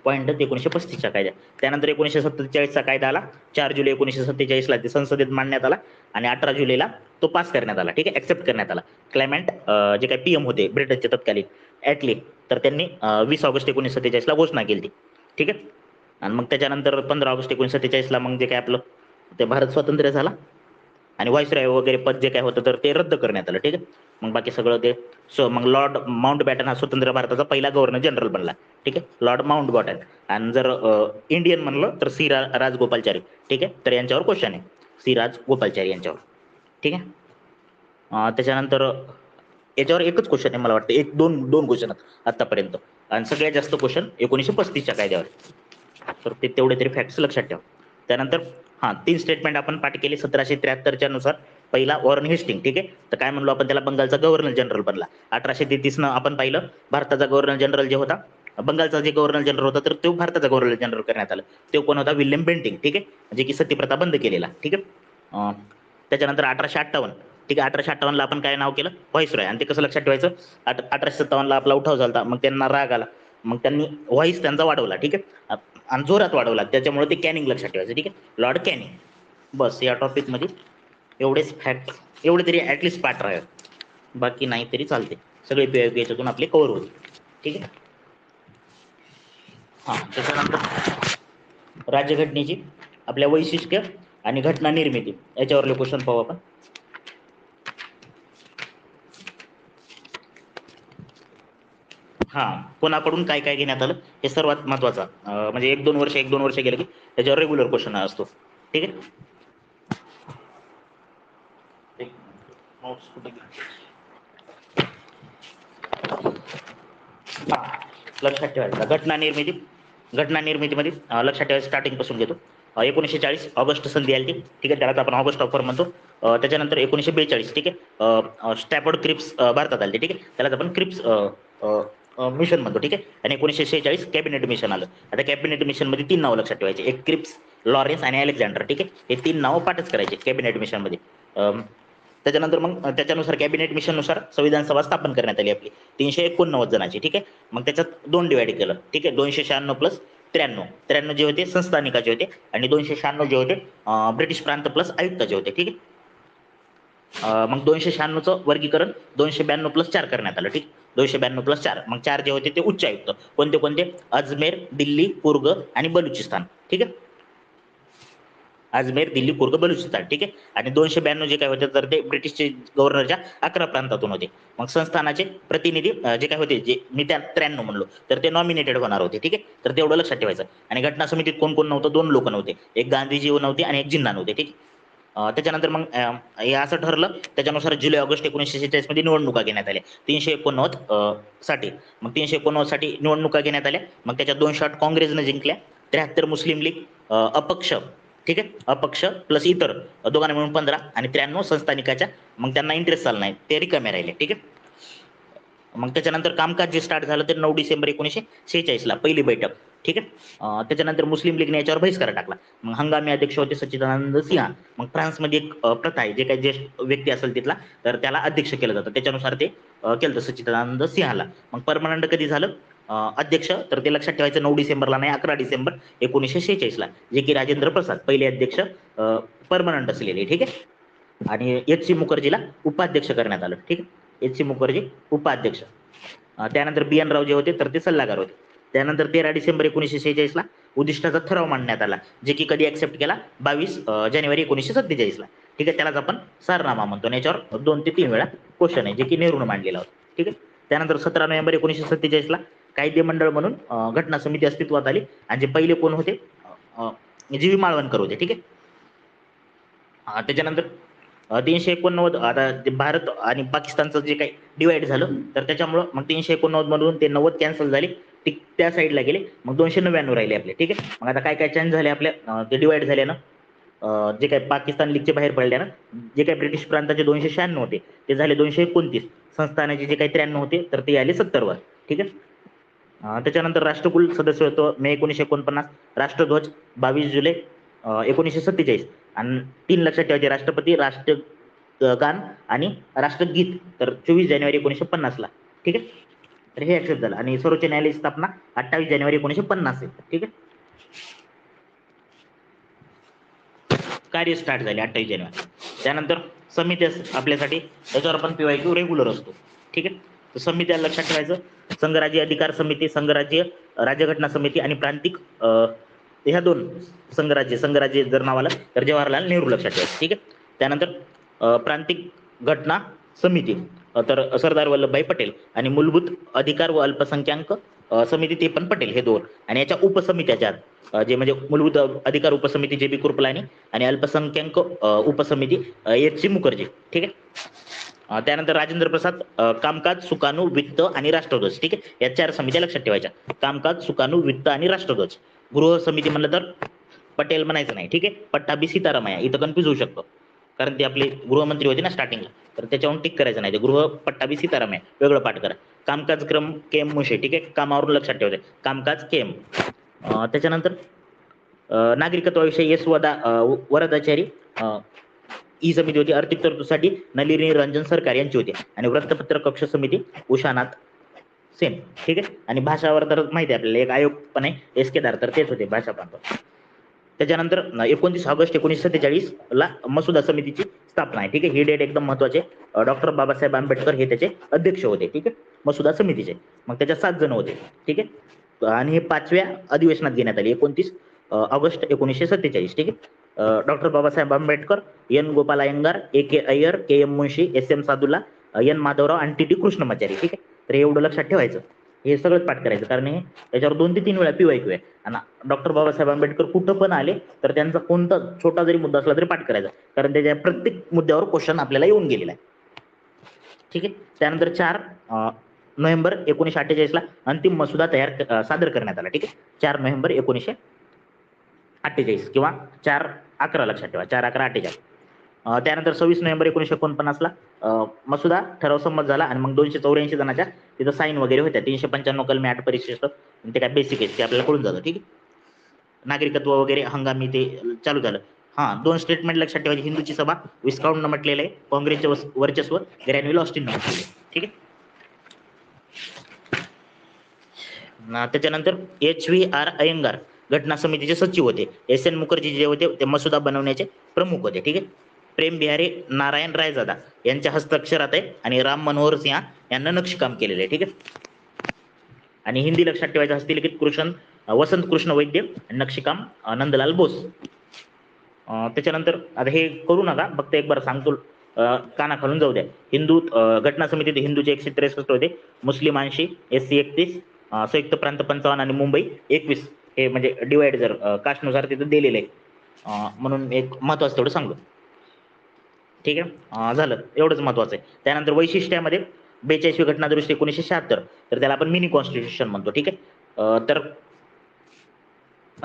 पॉईंट 1935च्या कायद्या. त्यानंतर 1947चा कायदा आला, 4 जुलै 1947ला ते संसदेत मांडण्यात आला आणि 18 जुलैला तो पास करण्यात आला. ठीक आहे, ऍक्सेप्ट करण्यात आला. क्लायमेंट जे काही PM होते ब्रिटनचे तत्कालीन ॲटली, तर त्यांनी 20 ऑगस्ट 1947ला घोषणा केली. ठीक आहे, आणि मग त्याच्यानंतर 15 ऑगस्ट 1947ला मग जे काय आपलं ते भारत स्वातंत्र्य झाला आणि व्हाईसरॉय वगैरे पद जे काय होतं तर ते रद्द करण्यात आलं. ठीक आहे, मग बाकी सगळं ते मग लॉर्ड माउंटबॅटन हा स्वतंत्र भारताचा पहिला गव्हर्नर जनरल बनला. ठीक आहे, लॉर्ड माउंटबॅटन. आणि जर इंडियन म्हणलं तर राजगोपालचारी. ठीक आहे, तर यांच्यावर क्वेश्चन आहे, राजगोपालचारी यांच्यावर. ठीक आहे, त्याच्यानंतर याच्यावर एकच क्वेश्चन आहे मला वाटतं, दोन क्वेश्चन आहेत आतापर्यंत, आणि सगळ्यात जास्त क्वेश्चन 1935च्या कायद्यावर, तर ते तेवढे तरी फॅक्ट्स लक्षात ठेवा. त्यानंतर 3 स्टेटमेंट आपण पाठ केले 1773च्या नुसार. पहिला वॉरन हेस्टिंग. ठीक आहे, तर काय म्हणलो आपण त्याला, बंगालचा गव्हर्नर जनरल बनला. 1833 आपण पाहिलं भारताचा गव्हर्नर जनरल जे होता, बंगालचा जे गव्हर्नर जनरल होता, तर तो भारताचा गव्हर्नर जनरल करण्यात आला. तो कोण होता, विल्यम बेंटिंग. ठीक आहे, जे की सतीप्रथा बंद केलेला. ठीक आहे, त्याच्यानंतर 1858 ठीक आहे. 1858ला आपण काय नाव केलं, व्हाईसरॉय. आणि ते कसं लक्षात ठेवायचं, 1857ला आपला उठाव झाला, मग त्यांना राग आला, मग त्यांनी व्हॉइस त्यांचा वाढवला. ठीक आहे, आणि जोरात वाढवला, त्याच्यामुळे ते कॅनिंग लक्षात ठेवायचं. ठीक आहे, लॉर्ड कॅनिंग. बस या टॉपिक मध्ये एवढेच फॅक्ट, एवढे तरी ऍटलिस्ट पाठ राहा, बाकी नाही तरी चालते, सगळे PYQ याच्यातून आपले कव्हर होते. ठीक आहे. हा, त्याच्यानंतर राज्यघटनेची आपल्या वैशिष्ट्य आणि घटना निर्मिती याच्यावरले क्वेश्चन पाहू आपण. हा, कोणाकडून काय काय घेण्यात आलं हे सर्वात महत्वाचा, म्हणजे एक दोन वर्ष गेले की त्याच्यावर रेग्युलर क्वेश्चन असतो. ठीक आहे. नोट्स कुठे गेले? हा, लक्षात ठेवायचं घटना निर्मितीमध्ये लक्षात ठेवायचं, स्टार्टिंग पासून घेतो. 1940 ऑगस्ट संधी आली. ठीक आहे, त्यालाच आपण ऑगस्ट ऑफर म्हणतो. त्याच्यानंतर 1942, ठीक आहे, स्टॅफर्ड क्रिप्स भारतात आले. ठीक आहे, त्यालाच आपण क्रिप्स मिशन म्हणतो. ठीक आहे, आणि 1946 कॅबिनेट मिशन आलं. आता कॅबिनेट मिशन मध्ये 3 नावं लक्षात ठेवायचे, एक क्रिप्स, लॉरेन्स आणि अलेक्झांडर. ठीक आहे, हे 3 नावं पाठच करायचे कॅबिनेट मिशन मध्ये. त्याच्यानंतर मग त्याच्यानुसार कॅबिनेट मिशननुसार संविधान सभा स्थापन करण्यात आली आपली 389 जणांची. ठीक आहे, मग त्याच्यात 2 डिवाइड केलं. ठीक आहे, 296 प्लस 93 जे होते संस्थानिकाचे होते, आणि 296 जे होते ब्रिटिश प्रांत प्लस आयुक्ताचे होते. ठीक आहे, मग 296चं वर्गीकरण 292 प्लस 4 करण्यात आलं. ठीक, 292 प्लस 4, मग 4 जे होते ते उच्च आयुक्त. कोणते कोणते? अजमेर, दिल्ली, कुर्ग आणि बलुचिस्तान. ठीक आहे, अजमेर, दिल्ली, कुर्ग, बलुचिस्तान. ठीक आहे, आणि 292 जे काय होते तर ते ब्रिटिशचे गव्हर्नरच्या 11 प्रांतातून होते. मग संस्थानाचे प्रतिनिधी जे काय होते, जे मी त्या 93 म्हणलो, तर ते नॉमिनेटेड होणार होते. ठीक आहे, तर तेवढं लक्षात ठेवायचं. आणि घटना समितीत कोण कोण नव्हतं? 2 लोक नव्हते, एक गांधीजी नव्हते आणि एक जिन्ना नव्हते. ठीक, त्याच्यानंतर मग हे असं ठरलं, त्याच्यानुसार जुलै ऑगस्ट 1946 मध्ये निवडणुका घेण्यात आल्या 389 साठी. मग 389 साठी निवडणुका घेण्यात आल्या. मग त्याच्यात 208 काँग्रेसनं जिंकल्या, 73 मुस्लिम लीग, अपक्ष, ठीक आहे, अपक्ष प्लस इतर दोघांना मिळून 15, आणि 93 संस्थानिकाच्या, मग त्यांना इंटरेस्ट चालला नाही, ते रिकामे राहिले. ठीक आहे, मग त्याच्यानंतर कामकाज जे स्टार्ट झालं ते 9 डिसेंबर 1946 ला पहिली बैठक. ठीक आहे, त्याच्यानंतर मुस्लिम लीगने याच्यावर बहिष्कार टाकला. मग हंगामी अध्यक्ष होते सच्चिदानंद सिन्हा. मग फ्रान्समध्ये एक प्रथा आहे, जे काही ज्येष्ठ व्यक्ती असेल तिथला, तर त्याला अध्यक्ष केलं जातं, त्याच्यानुसार ते केलं सच्चिदानंद सिन्हाला. मग परमनंट कधी झालं अध्यक्ष, तर ते लक्षात ठेवायचं 9 डिसेंबरला नाही, 11 डिसेंबर 1946 ला, जे की राजेंद्र प्रसाद पहिले अध्यक्ष परमनंट असलेले. ठीक आहे, आणि HC मुखर्जीला उपाध्यक्ष करण्यात आलं. ठीक आहे, HC मुखर्जी उपाध्यक्ष. त्यानंतर BN राव जे होते तर ते सल्लागार होते. त्यानंतर 13 डिसेंबर 1946 ला उद्दिष्टाचा ठराव मांडण्यात आला, जे की कधी ऍक्सेप्ट केला 22 जानेवारी 1947 ला. ठीक आहे, त्यालाच आपण सारनामा म्हणतो, आणि याच्यावर 2 ते 3 वेळा क्वेश्चन आहे, जे की नेहरूने मांडलेला होता. ठीक आहे, त्यानंतर 17 नोव्हेंबर 1947 ला कायदे मंडळ म्हणून घटना समिती अस्तित्वात आली, आणि जे पहिले कोण होते, GV माळवणकर होते. ठीक आहे, त्याच्यानंतर 389, आता भारत आणि पाकिस्तानचं जे काही डिवाइड झालं, तर त्याच्यामुळं मग 389 मधून ते 90 कॅन्सल झाले, त्या साईडला गेले, मग 299 राहिले आपले. ठीक आहे, मग आता काय काय चेंज झाले आपल्या, ते डिवाइड झाले ना, जे काही पाकिस्तान लीगचे बाहेर पडले ना, जे काही ब्रिटिश प्रांताचे 296 होते ते झाले 229, संस्थानाचे जे काही 93 होते तर ते आले 70 वर. ठीक आहे, त्याच्यानंतर राष्ट्रकुल सदस्य होतो मे 1949, राष्ट्रध्वज 22 जुलै 1947, आणि 3 लक्षात ठेवायचे, राष्ट्रपती, राष्ट्रगान आणि राष्ट्रगीत तर 24 जानेवारी 1950 ला. ठीक आहे, तर हे ऍक्सेप्ट झालं. आणि सर्वोच्च न्यायालयाची स्थापना 28 जानेवारी 1950 आहे. ठीक आहे, कार्य स्टार्ट झाले 28 जानेवारी. त्यानंतर समित्या आपल्यासाठी, त्याच्यावर पण PYQ रेग्युलर असतो. ठीक आहे, तर समित्या लक्षात ठेवायचं, संघराज्य अधिकार समिती, संघराज्य राज्यघटना समिती, आणि प्रांतिक, ह्या 2 संघराज्य जर नाव आलं तर जवाहरलाल नेहरू लक्षात ठेवायचं. ठीक आहे, त्यानंतर प्रांतिक घटना समिती, तर सरदार वल्लभभाई पटेल, आणि मूलभूत अधिकार व अल्पसंख्याक समिती, ते पण पटेल, हे 2. आणि याच्या उपसमित्या ज्या जे म्हणजे मूलभूत अधिकार उपसमिती JB कृपलानी, आणि अल्पसंख्याक उपसमिती HC मुखर्जी. ठीक आहे, त्यानंतर राजेंद्र प्रसाद, कामकाज, सुकाणू, वित्त आणि राष्ट्रध्वज. ठीक आहे, या 4 समित्या लक्षात ठेवायच्या, कामकाज, सुकाणू, वित्त आणि राष्ट्रध्वज. गृह समिती म्हणलं तर पटेल म्हणायचं नाही. ठीक आहे, पट्टाभी सीतारामय्या, इथं कन्फ्युज होऊ शकतो, कारण ते आपले गृहमंत्री होते ना स्टार्टिंगला, तर त्याच्यावरून टिक करायचं नाही, ते गृह पट्टाभी सीतारामय्या वेगळं पाठ करा. कामकाज क्रम KM मुशे. ठीक आहे, कामावरून लक्षात ठेवायचं, कामकाज KM. त्याच्यानंतर नागरिकत्वाविषयी वरदाचारी ही समिती होती आर्थिक तरतुदीसाठी नलिनी रंजन सरकार यांची होती आणि वृत्तपत्र कक्ष समिती उषानाथ सेन, ठीक आहे. आणि भाषावर तर माहिती आहे आपल्याला एक आयोग पण आहे एस के दार, तर तेच होते भाषा प्रांत. त्याच्यानंतर 29 ऑगस्ट 1947 ला मसुदा समितीची स्थापना आहे, ठीक आहे. ही डेट एकदम महत्वाची आहे. डॉक्टर बाबासाहेब आंबेडकर हे त्याचे अध्यक्ष होते, ठीक आहे, मसुदा समितीचे. मग त्याच्यात 7 जण होते, ठीक आहे. आणि हे 5व्या अधिवेशनात घेण्यात आली 29 ऑगस्ट 1947, ठीक आहे. Doctor Babasaheb Ambedkar, N Gopal Ayyangar, A K Iyer, K M Munshi, S M Saadulla, N Madhavrao आणि टी टी कृष्णमाचारी, ठीक आहे. तर एवढं लक्षात ठेवायचं, हे सगळंच पाठ करायचं, कारण हे याच्यावर 2 ते 3 वेळा PYQ आहे. आणि डॉक्टर बाबासाहेब आंबेडकर कुठं पण आले तर त्यांचा कोणता छोटा जरी मुद्दा असला तरी पाठ करायचा, कारण त्याच्या प्रत्येक मुद्द्यावर क्वेश्चन आपल्याला येऊन गेलेला आहे, ठीक आहे. त्यानंतर 4 नोव्हेंबर 1948 ला अंतिम मसुदा सादर करण्यात आला, ठीक आहे. 4 नोव्हेंबर 1948 किंवा 4/11 लक्षात ठेवा, 4/11/48. त्यानंतर 26 नोव्हेंबर 1949 ला मसुदा ठराव संमत झाला आणि मग 284 जणांच्या तिथं साईन वगैरे होत्या. 395 कलमी 8 परिशिष्ट, ते काय बेसिक आहे ते आपल्याला कळून जातं, ठीक आहे. नागरिकत्व वगैरे हंगामी ते चालू झालं. 2 स्टेटमेंट लक्षात ठेवायची. हिंदूची सभा विस्काउंटनं म्हटलेलं आहे, काँग्रेसचे वर्चस्व ग्रॅन्युअल ऑस्टिननं म्हटलेलं आहे, ठीक आहे. त्याच्यानंतर HVR अय्यंगार घटना समितीचे सचिव होते. SN मुखर्जी जे होते ते मसुदा बनवण्याचे प्रमुख होते, ठीक आहे. प्रेम बिहारी नारायण रायजादा यांच्या हस्ताक्षरात आहे आणि राम मनोहर सिंह यांना नक्षीकाम केलेले आहे, ठीक आहे. आणि हिंदी लक्षात ठेवायचं, हस्तलिखित वसंत कृष्ण वैद्य, नक्षीकाम नंदलाल बोस. त्याच्यानंतर आता हे करू नका, फक्त एक बार सांगतो, काना खालून जाऊ द्या. हिंदू घटना समितीत हिंदूचे 163 होते, मुस्लिम 80, SC 31, संयुक्त प्रांत 55 आणि मुंबई 21. हे म्हणजे डिवाइड जर कास्टनुसार तिथं दिलेलं आहे, म्हणून एक महत्वाचं तेवढं सांगतो, ठीक आहे. झालं, एवढंच महत्वाचं आहे. त्यानंतर वैशिष्ट्यामध्ये 42वी घटना दुरुस्ती 1976, तर त्याला आपण मिनी कॉन्स्टिट्यूशन म्हणतो, ठीक आहे. तर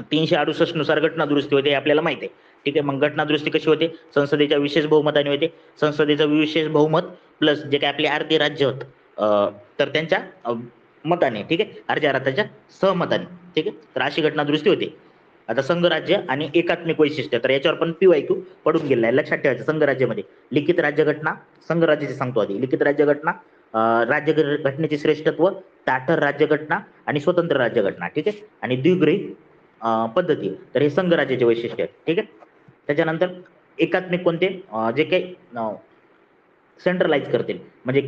368 नुसार घटना दुरुस्ती होते हे आपल्याला माहिती आहे, ठीक आहे. मग घटना दुरुस्ती कशी होते? संसदेच्या विशेष बहुमताने होते. संसदेचं विशेष बहुमत प्लस जे काही आपले अर्धे राज्य होत तर त्यांच्या मताने, ठीक आहे, अर्ध्या राज्याच्या सहमताने, ठीक आहे. तर अशी घटना दुरुस्ती होते. आता संघराज्य आणि एकात्मिक वैशिष्ट्य, तर याच्यावर पण PYQ पडून गेलेला आहे, लक्षात ठेवायचं. संघराज्यामध्ये लिखित राज्यघटना, संघराज्याची सांगतो आधी, लिखित राज्यघटना, राज्य घटनेचे श्रेष्ठत्व, ताठर राज्यघटना आणि स्वतंत्र राज्यघटना, ठीक आहे. आणि द्विगृही पद्धती, तर हे संघराज्याचे वैशिष्ट्य आहे, ठीक आहे. त्याच्यानंतर एकात्मिक कोणते? जे काही सेंट्रलाइज करतील, म्हणजे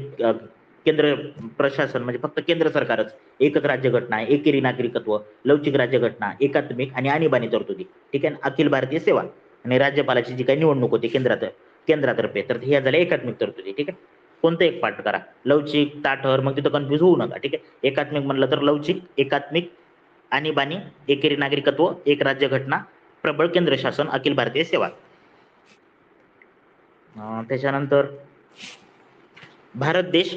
केंद्र प्रशासन, म्हणजे फक्त केंद्र सरकारच, एकच राज्यघटना आहे, एकेरी नागरिकत्व, लवचिक राज्यघटना, एकात्मिक आणि आणीबाणी तरतुदी, ठीक आहे. अखिल भारतीय सेवा आणि राज्यपालाची जी काही निवडणूक होती केंद्रातर्फे, तर ह्या झाल्या एकात्मिक तरतुदी, ठीक आहे. कोणतं एक पाठ करा, लवचिक, ताठर, मग तिथं कन्फ्युज होऊ नका, ठीक आहे. एकात्मिक म्हणलं तर लवचिक, एकात्मिक, आणीबाणी, एकेरी नागरिकत्व, एक राज्यघटना, प्रबळ केंद्र शासन, अखिल भारतीय सेवा. त्याच्यानंतर भारत देश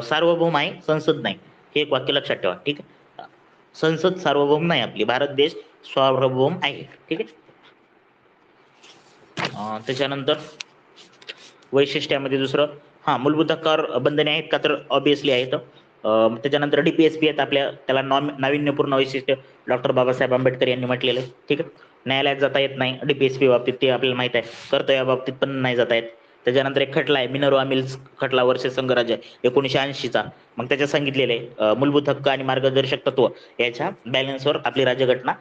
सार्वभौम आहे, संसद नाही, हे एक वाक्य लक्षात ठेवा, ठीक आहे. संसद सार्वभौम नाही आपली, भारत देश सार्वभौम आहे, ठीक आहे. त्याच्यानंतर वैशिष्ट्यामध्ये दुसरं, मूलभूत हक्कावर बंधने आहेत का? तर ऑब्विसली आहेत. त्याच्यानंतर DPSP आहेत आपल्या, त्याला नाविन्यपूर्ण वैशिष्ट्य डॉक्टर बाबासाहेब आंबेडकर यांनी म्हटलेलं आहे, ठीक आहे. न्यायालयात जाता येत नाही DPSP बाबतीत, ते आपल्याला माहित आहे. कर्तव्या बाबतीत पण नाही जाता येत. त्याच्यानंतर एक खटला आहे, मिनर्वा मिल्स खटला वर्सेस संघराज्य 1980चा. मग त्याच्यात सांगितलेलं आहे मूलभूत हक्क आणि मार्गदर्शक तत्व याच्या बॅलन्सवर आपली राज्यघटना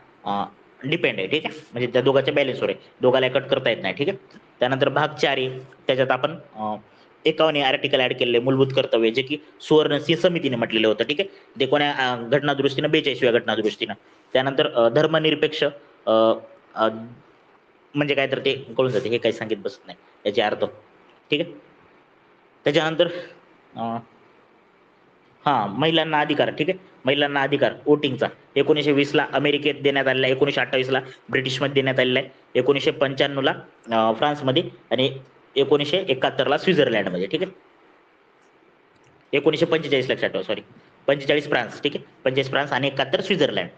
डिपेंड आहे, ठीक आहे. म्हणजे त्या दोघांच्या बॅलन्सवर आहे, दोघाला कट करता येत नाही, ठीक आहे. त्यानंतर भाग 4 आहे, त्याच्यात आपण 51 आर्टिकल ऍड केलेले मूलभूत कर्तव्य, जे की सुवर्ण सिंह समितीने म्हटलेलं होतं, ठीक आहे. ते कोण्या घटना दुरुस्तीनं? 42व्या घटना दुरुस्तीनं. त्यानंतर धर्मनिरपेक्ष म्हणजे काय, तर ते कळून जाते, हे काही सांगित बसत नाही याचे अर्थ, ठीक आहे. त्याच्यानंतर महिलांना अधिकार, ठीक आहे. महिलांना अधिकार वोटिंगचा 1920 ला अमेरिकेत देण्यात आलेला आहे, 1928 ला ब्रिटिशमध्ये देण्यात आलेला आहे, 1995 ला फ्रान्समध्ये आणि 1971 ला स्वित्झर्लंडमध्ये, ठीक आहे. 1945 लक्षात ठेवा, सॉरी, 45 फ्रान्स, ठीक आहे. 45 फ्रान्स आणि 71 स्वित्झर्लंड.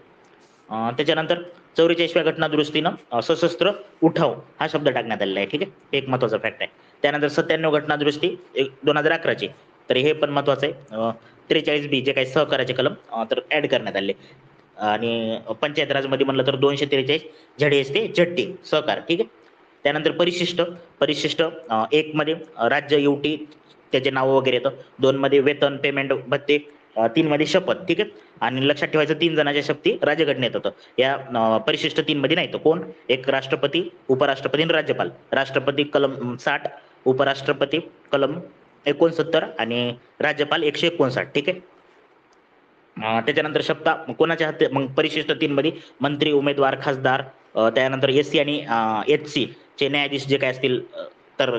त्याच्यानंतर 44व्या घटना दुरुस्तीनं सशस्त्र उठाव हा शब्द टाकण्यात आलेला आहे, ठीक आहे. एक महत्वाचा फॅक्ट आहे. त्यानंतर 97 घटना दुरुस्ती 2011ची, तर हे पण महत्वाचं आहे. 43B जे काही सहकार्याचे कलम तर ऍड करण्यात आले. आणि पंचायत राजमध्ये म्हणलं तर 243 ZST जट्टी सहकार, ठीक आहे. त्यानंतर परिशिष्ट परिशिष्ट 1 मध्ये राज्य युटी त्याचे नाव वगैरे येतं, 2 मध्ये वेतन पेमेंट भत्ते, 3 मध्ये शपथ. ठीक आहे. आणि लक्षात ठेवायचं 3 जणांच्या शक्ती राज्यघटनेत होतं. या परिशिष्ट 3 मध्ये नाही तर कोण, एक राष्ट्रपती, उपराष्ट्रपती आणि राज्यपाल. राष्ट्रपती कलम 60, उपराष्ट्रपती कलम 69 आणि राज्यपाल 159. ठीक आहे. त्याच्यानंतर सत्ता कोणाच्या हाती, मग परिशिष्ट 3 मध्ये मंत्री, उमेदवार, खासदार, त्यानंतर एससी आणि एचसी चे न्यायाधीश जे काय असतील तर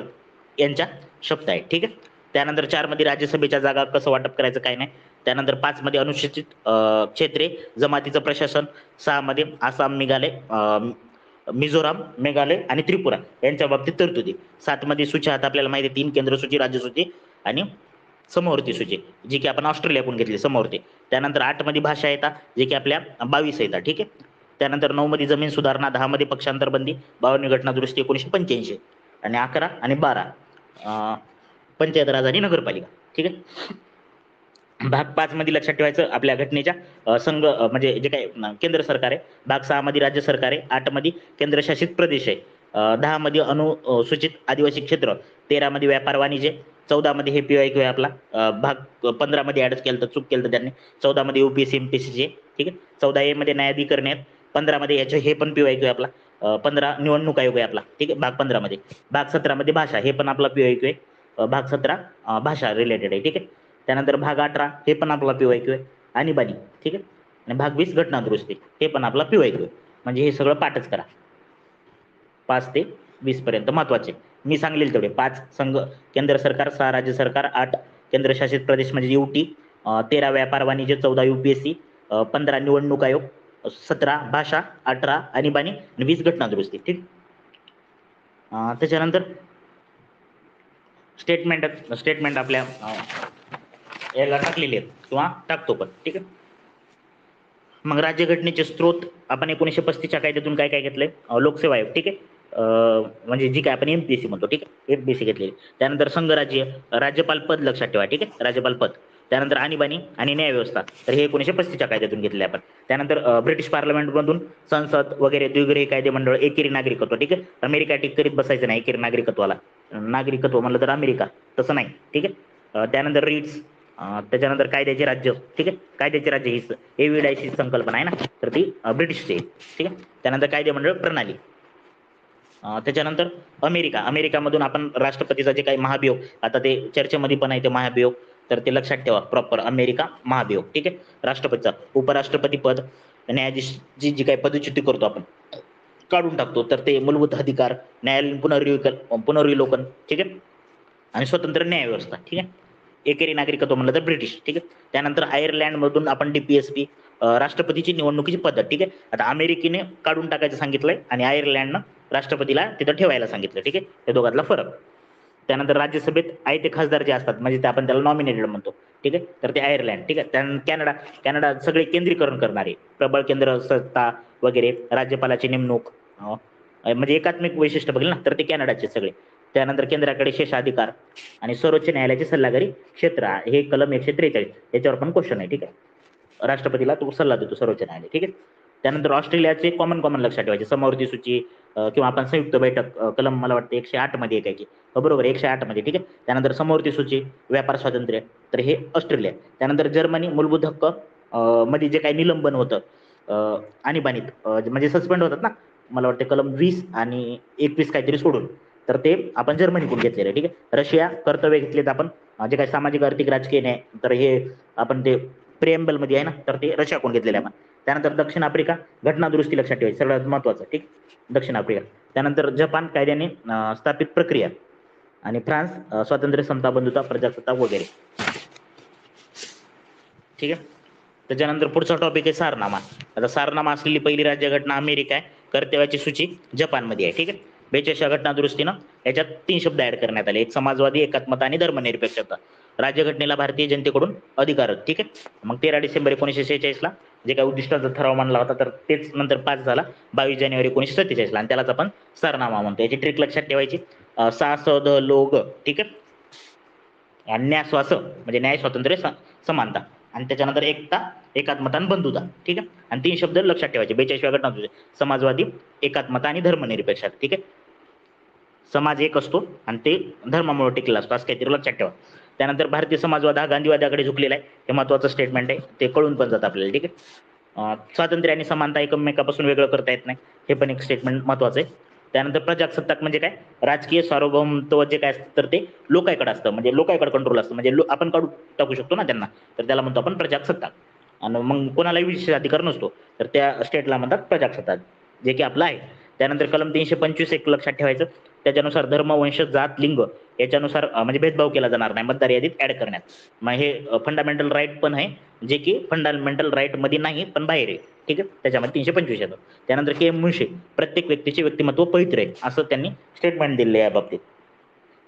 यांच्या शब्द आहे. ठीक आहे. त्यानंतर 4 मध्ये राज्यसभेच्या जागा कसं वाटप करायचं काय नाही. त्यानंतर 5 मध्ये अनुसूचित क्षेत्रे जमातीचं प्रशासन, 6 मध्ये आसाम, मेघालय, मिझोराम, मेघालय आणि त्रिपुरा यांच्या बाबतीत तरतुदी. 7 मध्ये सूची आता आपल्याला माहिती आहे 3 केंद्र सूची, राज्य सूची आणि समवर्ती सूची, जी की आपण ऑस्ट्रेलियाकडून घेतली समवर्ती. त्यानंतर 8 मध्ये भाषा येतात, जे की आपल्या 22 येतात. ठीक आहे. त्यानंतर 9 मध्ये जमीन सुधारणा, 10 मध्ये पक्षांतर बंदी, 52 घटना दुरुस्ती 1985 आणि 11 आणि 12 पंचायत राज आणि नगरपालिका. ठीक आहे. भाग 5 मध्ये लक्षात ठेवायचं आपल्या घटनेच्या संघ म्हणजे जे काही केंद्र सरकार आहे. भाग 6 मध्ये राज्य सरकार आहे. 8 मध्ये केंद्रशासित प्रदेश आहे. 10 मध्ये अनुसूचित आदिवासी क्षेत्र, 13 मध्ये व्यापार वाणिज्य, 14 मध्ये हे पीवायक्यू आहे आपला. भाग 15 मध्ये ऍड केलं तर चूक केलं तर त्यांनी. 14 मध्ये यूपीएससी एमपीएससी. ठीक आहे. 14 ए मध्ये न्यायाधिकरण आहेत. 15 मध्ये याचे हे पण पीवायक्यू आहे आपला. 15 निवडणूक आयोग आहे आपला. ठीक आहे. भाग 15 मध्ये. भाग 17 मध्ये भाषा, हे पण आपला पीवायक्यू आहे. भाग 17 भाषा रिलेटेड आहे. ठीक आहे. त्यानंतर भाग 18 हे पण आपला पीवायक्यू आहे. आणीबाणी. ठीक आहे. आणि भाग 20 घटना दुरुस्ती, हे पण आपला पीवायक्यू आहे. म्हणजे हे सगळं पाठच करा 5 ते 20 पर्यंत महत्वाचे. मी सांगलेले तेवढे 5 संघ केंद्र सरकार, 6 राज्य सरकार, 8 केंद्रशासित प्रदेश म्हणजे युटी, 13 व्यापार वाणिज्य, 14 यूपीएससी, 15 निवडणूक आयोग, 17 भाषा, 18 आणीबाणी आणि 20 घटना दुरुस्ती. ठीक. त्याच्यानंतर स्टेटमेंट आपल्या याला टाकलेले आहेत किंवा टाकतो पण. ठीक आहे. मग राज्यघटनेचे स्त्रोत आपण 1935च्या कायद्यातून काय काय घेतलंय, लोकसेवा आयोग. ठीक आहे. म्हणजे जी काय आपण एमपीएससी म्हणतो. ठीक आहे. एमपीएससी घेतलेली. त्यानंतर संघराज्य, राज्यपाल पद लक्षात ठेवा. ठीक आहे. राज्यपाल पद. त्यानंतर आणीबाणी आणि न्याय व्यवस्था, तर हे 1935च्या कायद्यातून घेतले आपण. त्यानंतर ब्रिटिश पार्लमेंटमधून संसद वगैरे द्विगृही कायदे मंडळ, एकेरी नागरिकत्व. ठीक आहे. अमेरिका टिक करीत बसायचं नाही एकेरी नागरिकत्वाला. नागरिकत्व म्हणलं तर अमेरिका, तसं नाही. ठीक आहे. त्यानंतर रीट्स, त्याच्यानंतर कायद्याचे राज्य. ठीक आहे. कायद्याचे राज्य ही एव्हिडायची संकल्पना आहे ना, तर ती ब्रिटिशची आहे. ठीक आहे. त्यानंतर कायदे मंडळ प्रणाली. त्याच्यानंतर अमेरिकामधून आपण राष्ट्रपतीचा जे काही महाभियोग, आता ते चर्चेमध्ये पण आहे ते महाभियोग, तर ते लक्षात ठेवा प्रॉपर. अमेरिका महाभियोग. ठीक आहे. राष्ट्रपतीचा उपराष्ट्रपती पद, न्यायाधीश जी काही पदच्युती करतो आपण, काढून टाकतो, तर ते मूलभूत अधिकार, न्यायालयीन पुनर्विलोकन. ठीक आहे. आणि स्वतंत्र न्याय व्यवस्था. ठीक आहे. एकेरी नागरिकत्व म्हणलं तर ब्रिटिश. ठीक आहे. त्यानंतर आयर्लंड मधून आपण डीपीएसपी, राष्ट्रपतीची निवडणुकीची पद्धत. ठीक आहे. आता अमेरिकेने काढून टाकायचं सांगितलंय आणि आयर्लंडनं राष्ट्रपतीला तिथं ठेवायला सांगितलं. ठीक आहे. या दोघातला फरक. त्यानंतर राज्यसभेत आहे ते खासदार जे असतात, म्हणजे ते आपण त्याला नॉमिनेटेड म्हणतो. ठीक आहे. तर ते आयर्लंड. ठीक आहे. त्यानंतर कॅनडा सगळे केंद्रीकरण करणारे, प्रबळ केंद्र सत्ता वगैरे, राज्यपालाची नेमणूक, म्हणजे एकात्मिक वैशिष्ट्य बघेल ना, तर ते कॅनडाचे सगळे. त्यानंतर केंद्राकडे शेषाधिकार आणि सर्वोच्च न्यायालयाचे सल्लागारी क्षेत्र, हे कलम 143, याच्यावर पण क्वेश्चन आहे. ठीक आहे. राष्ट्रपतीला तो सल्ला देतो सर्वोच्च न्यायालय. ठीक आहे. त्यानंतर ऑस्ट्रेलियाचे कॉमन लक्षात ठेवायचे, समवर्ती सूची किंवा आपण संयुक्त बैठक, कलम मला वाटतं 108 मध्ये एक आहे की, बरोबर 108 मध्ये. ठीक आहे. त्यानंतर समवर्ती सूची, व्यापार स्वातंत्र्य, तर हे ऑस्ट्रेलिया. त्यानंतर जर्मनी मूलभूत हक्क मध्ये जे काही निलंबन होतं आणीबाणीत, म्हणजे सस्पेंड होतात ना, मला वाटतं कलम 20 आणि 21 काहीतरी सोडून, तर ते आपण जर्मनीकडून घेतलेलं आहे. ठीक आहे. रशिया कर्तव्य घेतलेत आपण, जे काही सामाजिक आर्थिक राजकीय न्याय, तर हे आपण ते प्रिएम्बल मध्ये आहे ना, तर ते रशियाकडून घेतलेले आहे आपण. त्यानंतर दक्षिण आफ्रिका घटना दुरुस्ती लक्षात ठेवायची, सगळ्यात महत्वाचं. ठीक. दक्षिण आफ्रिका. त्यानंतर जपान कायद्याने स्थापित प्रक्रिया आणि फ्रान्स स्वातंत्र्य, समता, बंधुता, प्रजासत्ताक वगैरे. ठीक आहे. त्याच्यानंतर पुढचा टॉपिक आहे सारनामा. आता सारनामा असलेली पहिली राज्यघटना अमेरिका आहे, कर्तव्याची सूची जपानमध्ये आहे. ठीक आहे. 42व्या घटना दुरुस्तीनं याच्यात 3 शब्द ऍड करण्यात आले, एक समाजवादी, एकात्मता आणि धर्मनिरपेक्षता. राज्यघटनेला भारतीय जनतेकडून अधिकार. ठीक आहे. मग 13 डिसेंबर 1946 ला जे काही उद्दिष्टाचा ठराव मानला होता, तर तेच नंतर पास झाला 22 जानेवारी 1947 ला, आणि त्यालाच आपण सारनामा म्हणतो. याची ट्रिक लक्षात ठेवायची, सा स ध लोग. ठीक आहे. आणि न्यास्वास म्हणजे न्याय, स्वातंत्र्य, समानता, आणि त्याच्यानंतर एकता, एकात्मता आणि बंधुता. ठीक आहे. आणि 3 शब्द लक्षात ठेवायचे. 42व्या घटना समाजवादी, एकात्मता आणि धर्मनिरपेक्षता. ठीक आहे. समाज एक असतो आणि ते धर्मामुळे टिकलेला असतो, असं काहीतरी लक्षात ठेवा. त्यानंतर भारतीय समाजवाद हा गांधीवादाकडे झुकलेला आहे, हे महत्वाचं स्टेटमेंट आहे, ते कळून पण जातं आपल्याला. ठीक आहे. स्वातंत्र्य आणि समानता एकमेकापासून वेगळं करता येत नाही, हे पण एक स्टेटमेंट महत्वाचं आहे. त्यानंतर प्रजासत्ताक म्हणजे काय, राजकीय सार्वभौमत्व जे काय असतं तर ते लोकांकडे असतं, म्हणजे लोकांकडे कंट्रोल असतं, म्हणजे आपण काढून टाकू शकतो ना त्यांना, तर त्याला म्हणतो आपण प्रजासत्ताक. आणि मग कोणालाही विशेष अधिकार नसतो, तर त्या स्टेटला म्हणतात प्रजासत्ताक, जे की आपलं आहे. त्यानंतर कलम 325 एक लक्षात ठेवायचं, त्याच्यानुसार धर्म, वंश, जात, लिंग याच्यानुसार म्हणजे भेदभाव केला जाणार नाही मतदार यादीत ऍड करण्यात. मग हे फंडामेंटल राईट पण आहे, जे की फंडामेंटल राईट मध्ये नाही पण बाहेर आहे. ठीक आहे, त्याच्यामध्ये 325 येतं. त्यानंतर के एम मुन्शी, प्रत्येक व्यक्तीचे व्यक्तिमत्व पवित्र आहे, असं त्यांनी स्टेटमेंट दिले या बाबतीत.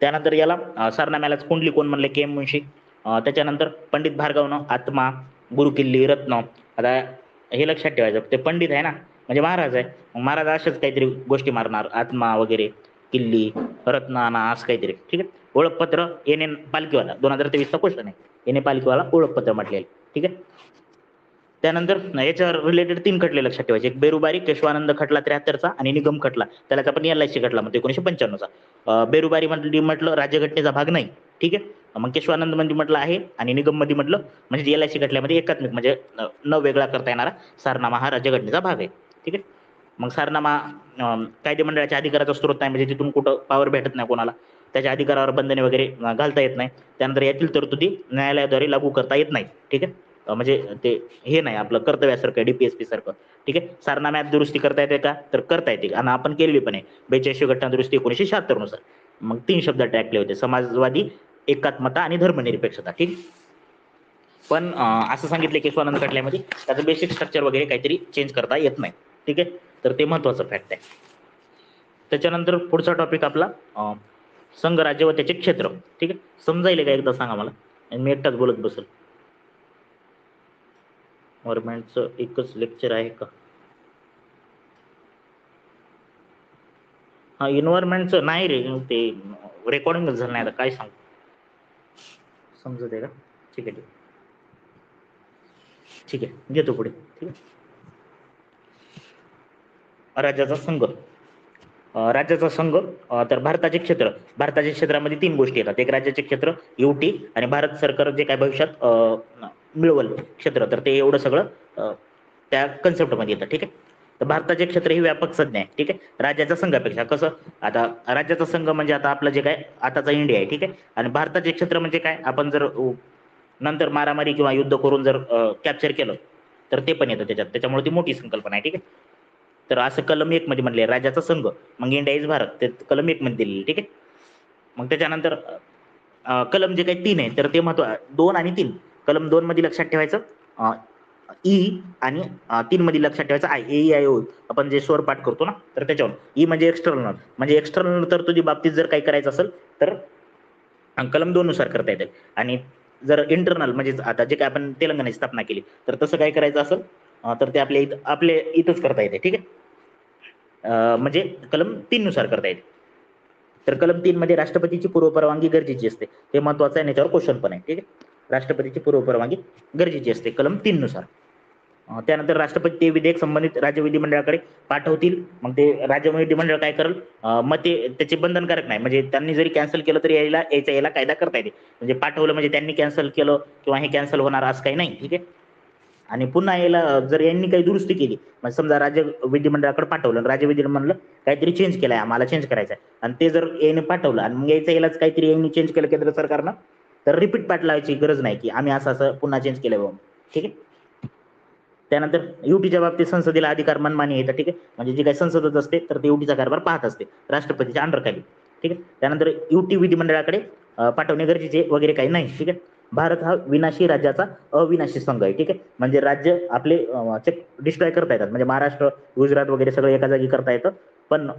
त्यानंतर याला सरनाम्यालाच कुंडली कोण म्हणले, के एम मुन्शी. त्याच्यानंतर पंडित भार्गवनं आत्मा, गुरुकिल्ली, रत्न. आता हे लक्षात ठेवायचं, ते पंडित आहे ना म्हणजे महाराज आहे, मग महाराज अशाच काहीतरी गोष्टी मारणार, आत्मा वगैरे, किल्ली, रत्नाना असं काहीतरी. ठीक आहे. ओळखपत्र येणे पालखीवाला 2023चा क्वेश्चन आहे, येणे पालखीवाला ओळखपत्र म्हटलेलं. ठीक आहे. त्यानंतर याच्यावर रिलेटेड 3 खटले लक्षात ठेवायचे, एक बेरुबारी केशवानंद खटला 73चा आणि निगम खटला, त्यालाच आपण LIC खटला म्हणतो 1995चा. बेरुबारी म्हटलं राज्यघटनेचा भाग नाही. ठीक आहे. मग केशवानंद मध्ये म्हटलं आहे आणि निगम मध्ये म्हटलं म्हणजे LIC खटल्यामध्ये एकात्मिक म्हणजे न वेगळा करता येणारा सारनामा हा राज्यघटनेचा भाग आहे. ठीक आहे. मग सारनामा कायदे मंडळाच्या अधिकाराचा स्रोत नाही, म्हणजे तिथून कुठं पॉवर भेटत नाही कोणाला, त्याच्या अधिकारावर बंधने वगैरे घालता येत नाही. त्यानंतर यातील तरतुदी न्यायालयाद्वारे लागू करता येत नाही. ठीक आहे. म्हणजे ते हे नाही आपलं कर्तव्यासारखं DPSP सारखं. ठीक आहे. सारनाम्यात दुरुस्ती करता येते का, तर करता येते आणि आपण केलेली पण आहे 42 घटना दुरुस्ती 1976 नुसार. मग 3 शब्द टाकले होते, समाजवादी, एकात्मता आणि धर्मनिरपेक्षता. ठीक. पण असं सांगितलं की स्वानंद खटल्यामध्ये त्याचं बेसिक स्ट्रक्चर वगैरे काहीतरी चेंज करता येत नाही. ठीक आहे. तर ते महत्वाचं फॅक्ट आहे. त्याच्यानंतर पुढचा टॉपिक आपला संघ राज्य व त्याचे क्षेत्र. ठीक आहे. समजायले का एकदा सांगा मला, आणि मी एकटाच बोलत बसेल. गव्हर्नमेंटचं एकच लेक्चर आहे का? हा, एन्व्हायरमेंटचं नाही रे, ते रेकॉर्डिंगच झालं नाही, आता काय सांगू. समजत आहे का? ठीक आहे. ठीक आहे, घेतो पुढे. ठीक आहे. राज्याचा संघ. राज्याचा संघ तर भारताचे क्षेत्र, भारताच्या क्षेत्रामध्ये 3 गोष्टी येतात, एक राज्याचे क्षेत्र UT आणि भारत सरकार जे काय भविष्यात मिळवल क्षेत्र, तर ते एवढं सगळं त्या कन्सेप्टमध्ये येतं. ठीक आहे. तर भारताचे क्षेत्र ही व्यापक संज्ञा आहे. ठीक आहे. राज्याच्या संघापेक्षा कसं, आता राज्याचा संघ म्हणजे आता आपलं जे काय आताचा इंडिया आहे. ठीक आहे. आणि भारताचे क्षेत्र म्हणजे काय, आपण जर नंतर मारामारी किंवा युद्ध करून जर कॅप्चर केलं तर ते पण येतं त्याच्यात, त्याच्यामुळे ती मोठी संकल्पना आहे. ठीक आहे. तर असं कलम 1 मध्ये म्हणले राज्याचा संघ, मग इंडिया इज भारत, ते कलम 1 मध्ये दिलेली. ठीक आहे. मग त्याच्यानंतर कलम जे काही 3 आहे तर ते 2 आणि 3. कलम 2 मध्ये लक्षात ठेवायचं ई, आणि 3 मध्ये लक्षात ठेवायचं आय, AEIO आपण जे स्वर पाठ करतो ना, तर त्याच्यावर ई म्हणजे एक्सटर्नल, म्हणजे एक्सटर्नल तरतुदी बाबतीत जर काही करायचं असेल तर कलम 2 नुसार करता येते. आणि जर इंटरनल म्हणजे आता जे काय आपण तेलंगणाची स्थापना केली तर तसं काय करायचं असेल तर ते आपल्या इथंच करता येते. ठीक आहे. म्हणजे कलम 3 नुसार करता येते. तर कलम 3 मध्ये राष्ट्रपतीची पूर्वपरवानगी गरजेची असते, हे महत्वाचं आहे, याच्यावर क्वेश्चन पण आहे. ठीक आहे. राष्ट्रपतीची पूर्वपरवानगी गरजेची असते कलम 3 नुसार. त्यानंतर राष्ट्रपती ते विधेयक संबंधित राज्य विधिमंडळाकडे पाठवतील, मग ते राज्य विधिमंडळ काय करेल, मग ते त्याचे बंधनकारक नाही, म्हणजे त्यांनी जरी कॅन्सल केलं तरी याला कायदा करता येते, म्हणजे पाठवलं म्हणजे त्यांनी कॅन्सल केलं किंवा हे कॅन्सल होणार असं काही नाही. ठीक आहे. आणि पुन्हा याला जर यांनी काही दुरुस्ती केली, म्हणजे समजा राज्य विधिमंडळाकडे पाठवलं, राज्य विधिमंडळ काहीतरी चेंज केलाय, आम्हाला चेंज करायचं आहे, आणि ते जर याने पाठवलं आणि मग यालाच काहीतरी यांनी चेंज केलं केंद्र सरकारनं, तर रिपीट पाठवायची गरज नाही की आम्ही असं पुन्हा चेंज केलंय बाबा. ठीक आहे. त्यानंतर युटीच्या बाबतीत संसदेला अधिकार मनमानी येतं. ठीक आहे. म्हणजे जे काही संसदच असते तर ते युटीचा कारभार पाहत असते राष्ट्रपतीच्या अंडरखाली. ठीक आहे. त्यानंतर युटी विधिमंडळाकडे पाठवणे गरजेचे वगैरे काही नाही. ठीक आहे. भारत हा विनाशी राज्याचा अविनाशी संघ आहे. ठीक आहे. म्हणजे राज्य आपले डिस्ट्रॉय करता येतात, म्हणजे महाराष्ट्र, गुजरात वगैरे सगळं एका जागी करता येतं, पण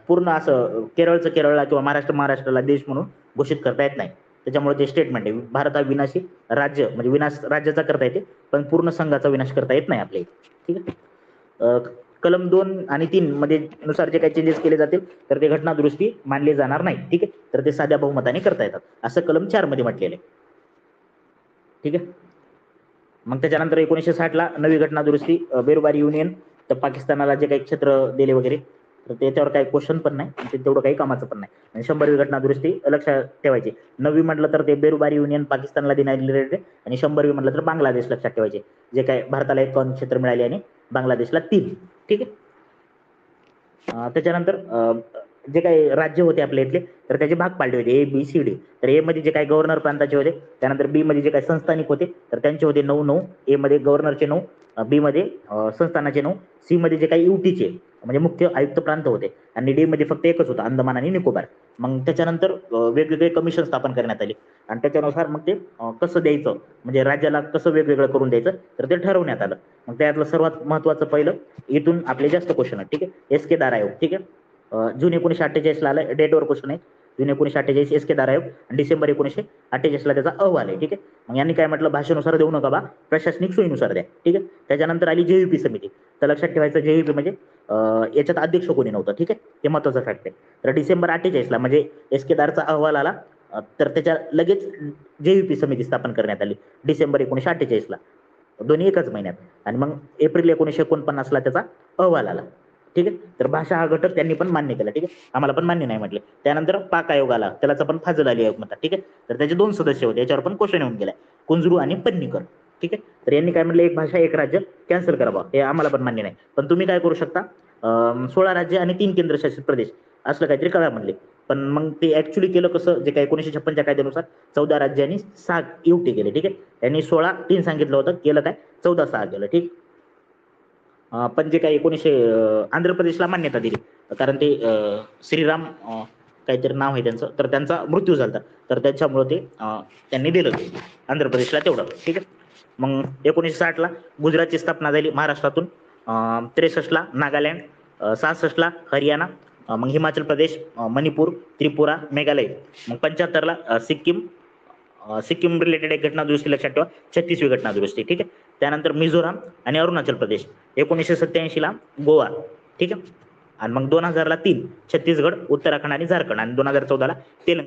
पूर्ण असं केरळचं केरळला किंवा महाराष्ट्राला देश म्हणून घोषित करता येत नाही. त्याच्यामुळे ते स्टेटमेंट आहे, भारत हा विनाशी राज्य, म्हणजे विनाश राज्याचा करता येते पण पूर्ण संघाचा विनाश करता येत नाही आपल्या इथे. ठीक आहे. कलम 2 आणि 3 मध्ये नुसार जे काही चेंजेस केले जातील तर ते घटना दुरुस्ती मानले जाणार नाही. ठीक आहे. तर ते साध्या बहुमताने करता येतात, असं कलम 4 मध्ये म्हटलेलं आहे. ठीक आहे. मग त्याच्यानंतर 1960 ला नवी घटना दुरुस्ती, बेरुबारी युनियन, तर पाकिस्तानाला जे काही क्षेत्र दिले वगैरे तर त्याच्यावर काही क्वेश्चन पण नाही आणि ते तेवढं काही कामाचं पण नाही. आणि 100वी घटना दुरुस्ती लक्षात ठेवायची. 9वी म्हटलं तर ते बेरुबारी युनियन पाकिस्तानला देण्यात रिलेटेड आणि 100वी म्हटलं तर बांगलादेश लक्षात ठेवायचे. जे काय भारताला 1 क्षेत्र मिळाले आणि बांगलादेशला 3. ठीक आहे. त्याच्यानंतर जे काही राज्य होते आपल्या इथले तर त्याचे भाग पाडले होते ABCD. तर ए मध्ये जे काही गव्हर्नर प्रांताचे होते, त्यानंतर बी मध्ये जे काही संस्थानिक होते तर त्यांचे होते 9 ए मध्ये गव्हर्नरचे 9, बी मध्ये संस्थानाचे 9, सी मध्ये जे काही UTचे म्हणजे मुख्य आयुक्त प्रांत होते आणि डी मध्ये फक्त एकच होता अंदमान आणि निकोबार. मग त्याच्यानंतर वेगवेगळे कमिशन स्थापन करण्यात आले आणि त्याच्यानुसार मग ते कसं द्यायचं म्हणजे राज्याला कसं वेगवेगळं करून द्यायचं तर ते ठरवण्यात आलं. मग त्यातलं सर्वात महत्त्वाचं पहिलं इथून आपले जास्त क्वेश्चन आहेत. ठीक आहे. SK दार आयोग. ठीक आहे. जून 1948ला आलं, डेटवर क्वेश्चन आहे. जून 1948 SK दार आयोग आणि डिसेंबर 1948ला त्याचा अहवाल आहे. ठीक आहे. मग यांनी काय म्हटलं, भाषेनुसार देऊ नका बा, प्रशासनिक सोयीनुसार द्या. ठीक आहे. त्याच्यानंतर आली JVP समिती. तर लक्षात ठेवायचं JVP म्हणजे याच्यात अध्यक्ष कोणी नव्हतं. ठीक आहे. हे महत्त्वाचं फॅक्ट आहे. तर डिसेंबर 48ला म्हणजे SK दारचा अहवाल आला तर त्याच्या लगेच JVP समिती स्थापन करण्यात आली डिसेंबर 1948ला. दोन्ही एकाच महिन्यात. आणि मग एप्रिल 1949ला त्याचा अहवाल आला. ठीक आहे. तर भाषा हा घटक त्यांनी पण मान्य केला. ठीक आहे. आम्हाला पण मान्य नाही म्हटले. त्यानंतर पाक आयोग आला, त्यालाच आपण फाजल अली आयोग म्हणतात. ठीक आहे. तर त्याचे 2 सदस्य होते, याच्यावर पण क्वेश्चन येऊन गेलाय, कुंजरू आणि पन्नीकर. ठीक आहे. तर यांनी काय म्हटलं, एक भाषा एक राज्य कॅन्सल करा बा, हे आम्हाला पण मान्य नाही. पण तुम्ही काय करू शकता, 16 राज्य आणि 3 केंद्रशासित प्रदेश असलं काहीतरी करा म्हणले. पण मग ते ऍक्च्युली केलं कसं, जे काही 1956च्या कायद्यानुसार 14 राज्य आणि 6 युटी केले. ठीक आहे. त्यांनी 16 3 सांगितलं होतं, केलं काय 14 6 केलं. ठीक. पण जे काही 1900 आंध्र प्रदेशला मान्यता दिली कारण ते श्रीराम काहीतरी नाव आहे त्यांचं, तर त्यांचा मृत्यू झाला तर त्याच्यामुळे ते त्यांनी दिलं आंध्र प्रदेशला तेवढं. ठीक आहे. मग 1960ला गुजरातची स्थापना झाली महाराष्ट्रातून, 63ला नागालँड, 66ला हरियाणा, मग हिमाचल प्रदेश, मणिपूर, त्रिपुरा, मेघालय. मग 75ला सिक्कीम रिलेटेड एक घटना दुरुस्ती लक्षात ठेवा, 36वी घटना दुरुस्ती. ठीक आहे. त्यानंतर मिझोराम आणि अरुणाचल प्रदेश. 1987ला गोवा. ठीक आहे. आणि मग 2000ला 3 छत्तीसगड, उत्तराखंड आणि झारखंड आणि 2014ला तेलंगणा.